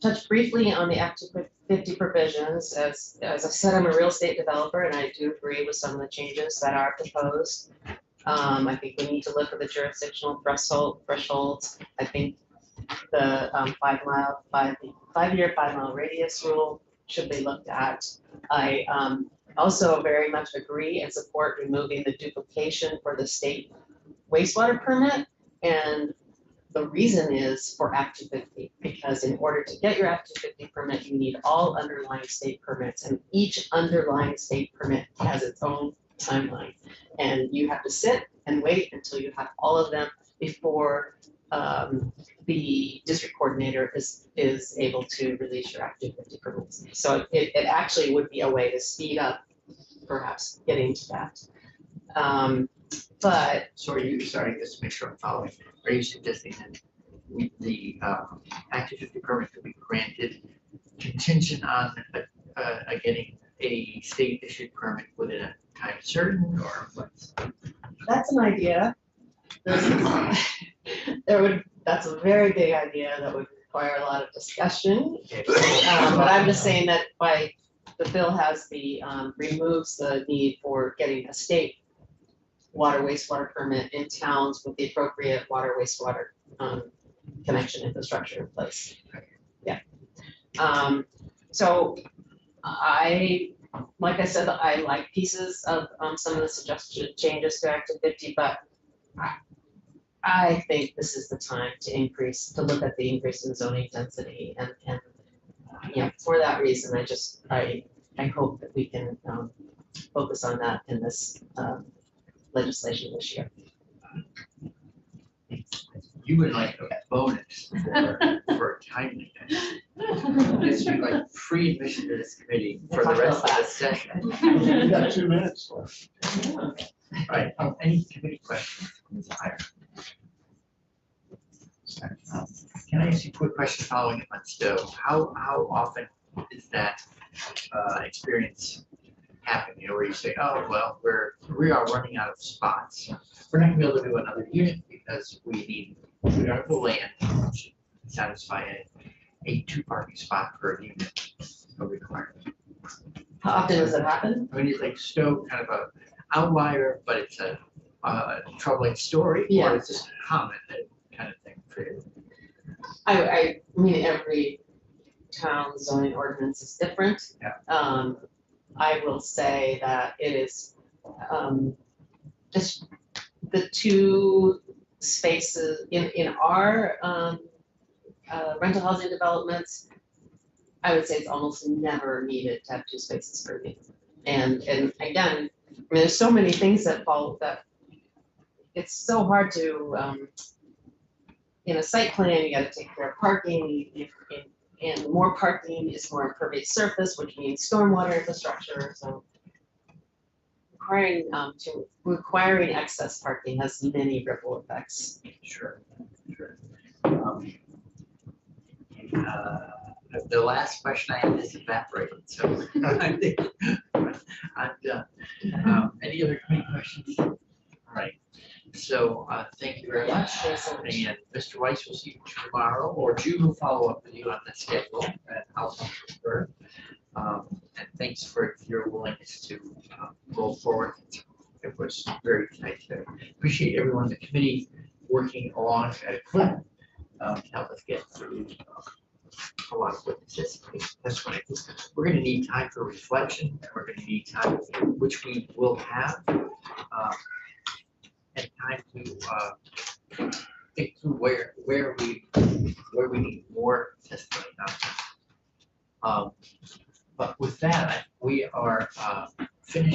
touched briefly on the Act 250 provisions, as I said, I'm a real estate developer, and I do agree with some of the changes that are proposed. I think we need to look at the jurisdictional thresholds. I think the 5-year 5-mile radius rule should be looked at. I also very much agree and support removing the duplication for the state wastewater permit. And the reason is for Act 250, because in order to get your Act 250 permit, you need all underlying state permits, and each underlying state permit has its own timeline. And you have to sit and wait until you have all of them before the district coordinator is able to release your Act 250 permits. So it actually would be a way to speed up perhaps getting to that. But Sorry, just to make sure I'm following. Are you suggesting that the Act 250 permit could be granted contingent on getting a state issued permit within a time certain, or what? that's an idea. That's a very big idea that would require a lot of discussion. But I'm just saying that the bill has removes the need for getting a state water wastewater permit in towns with the appropriate water wastewater connection infrastructure in place. Yeah. So like I said, I like pieces of some of the suggested changes to Act 250, but I think this is the time to look at the increase in zoning density, and yeah, for that reason, I hope that we can focus on that in this legislation this year. You would like a bonus for timeliness. This would be like free admission to this committee for the rest of the session. You got 2 minutes left. Right, any committee questions? Ms. Meyer? Can I ask you a quick question following up on Stowe? How often is that experience happen? You know, where you say, oh, well, we are running out of spots. We're not gonna be able to do another unit because we don't have the land to satisfy a 2 parking spot per unit of requirement. How often does it happen? I mean, it's like Stowe, kind of a outlier, but it's a troubling story, Yeah. or it's just common, that kind of thing for you. I mean, every town zoning ordinance is different. Yeah. I will say that it is, just the 2 spaces in our, rental housing developments, I would say it's almost never needed to have 2 spaces per unit. And again, I mean, there's so many things that follow that. It's so hard to, in a site plan, you gotta take care of parking, and more parking is more impervious surface, which means stormwater infrastructure, so. Requiring excess parking has many ripple effects. Sure. The last question I have is evaporated, so I think I'm done. Any other committee questions? All right, so thank you very much. And Mr. Weiss will see you tomorrow, or June will follow up with you on the schedule, and I'll confirm. And thanks for your willingness to go forward. It was very tight today. Appreciate everyone in the committee working along at a clip to help us get through a lot of witnesses. That's what I think. We're going to need time for reflection, and we're going to need time, which we will have, and time to think through where we need more testimony. But with that, we are finished.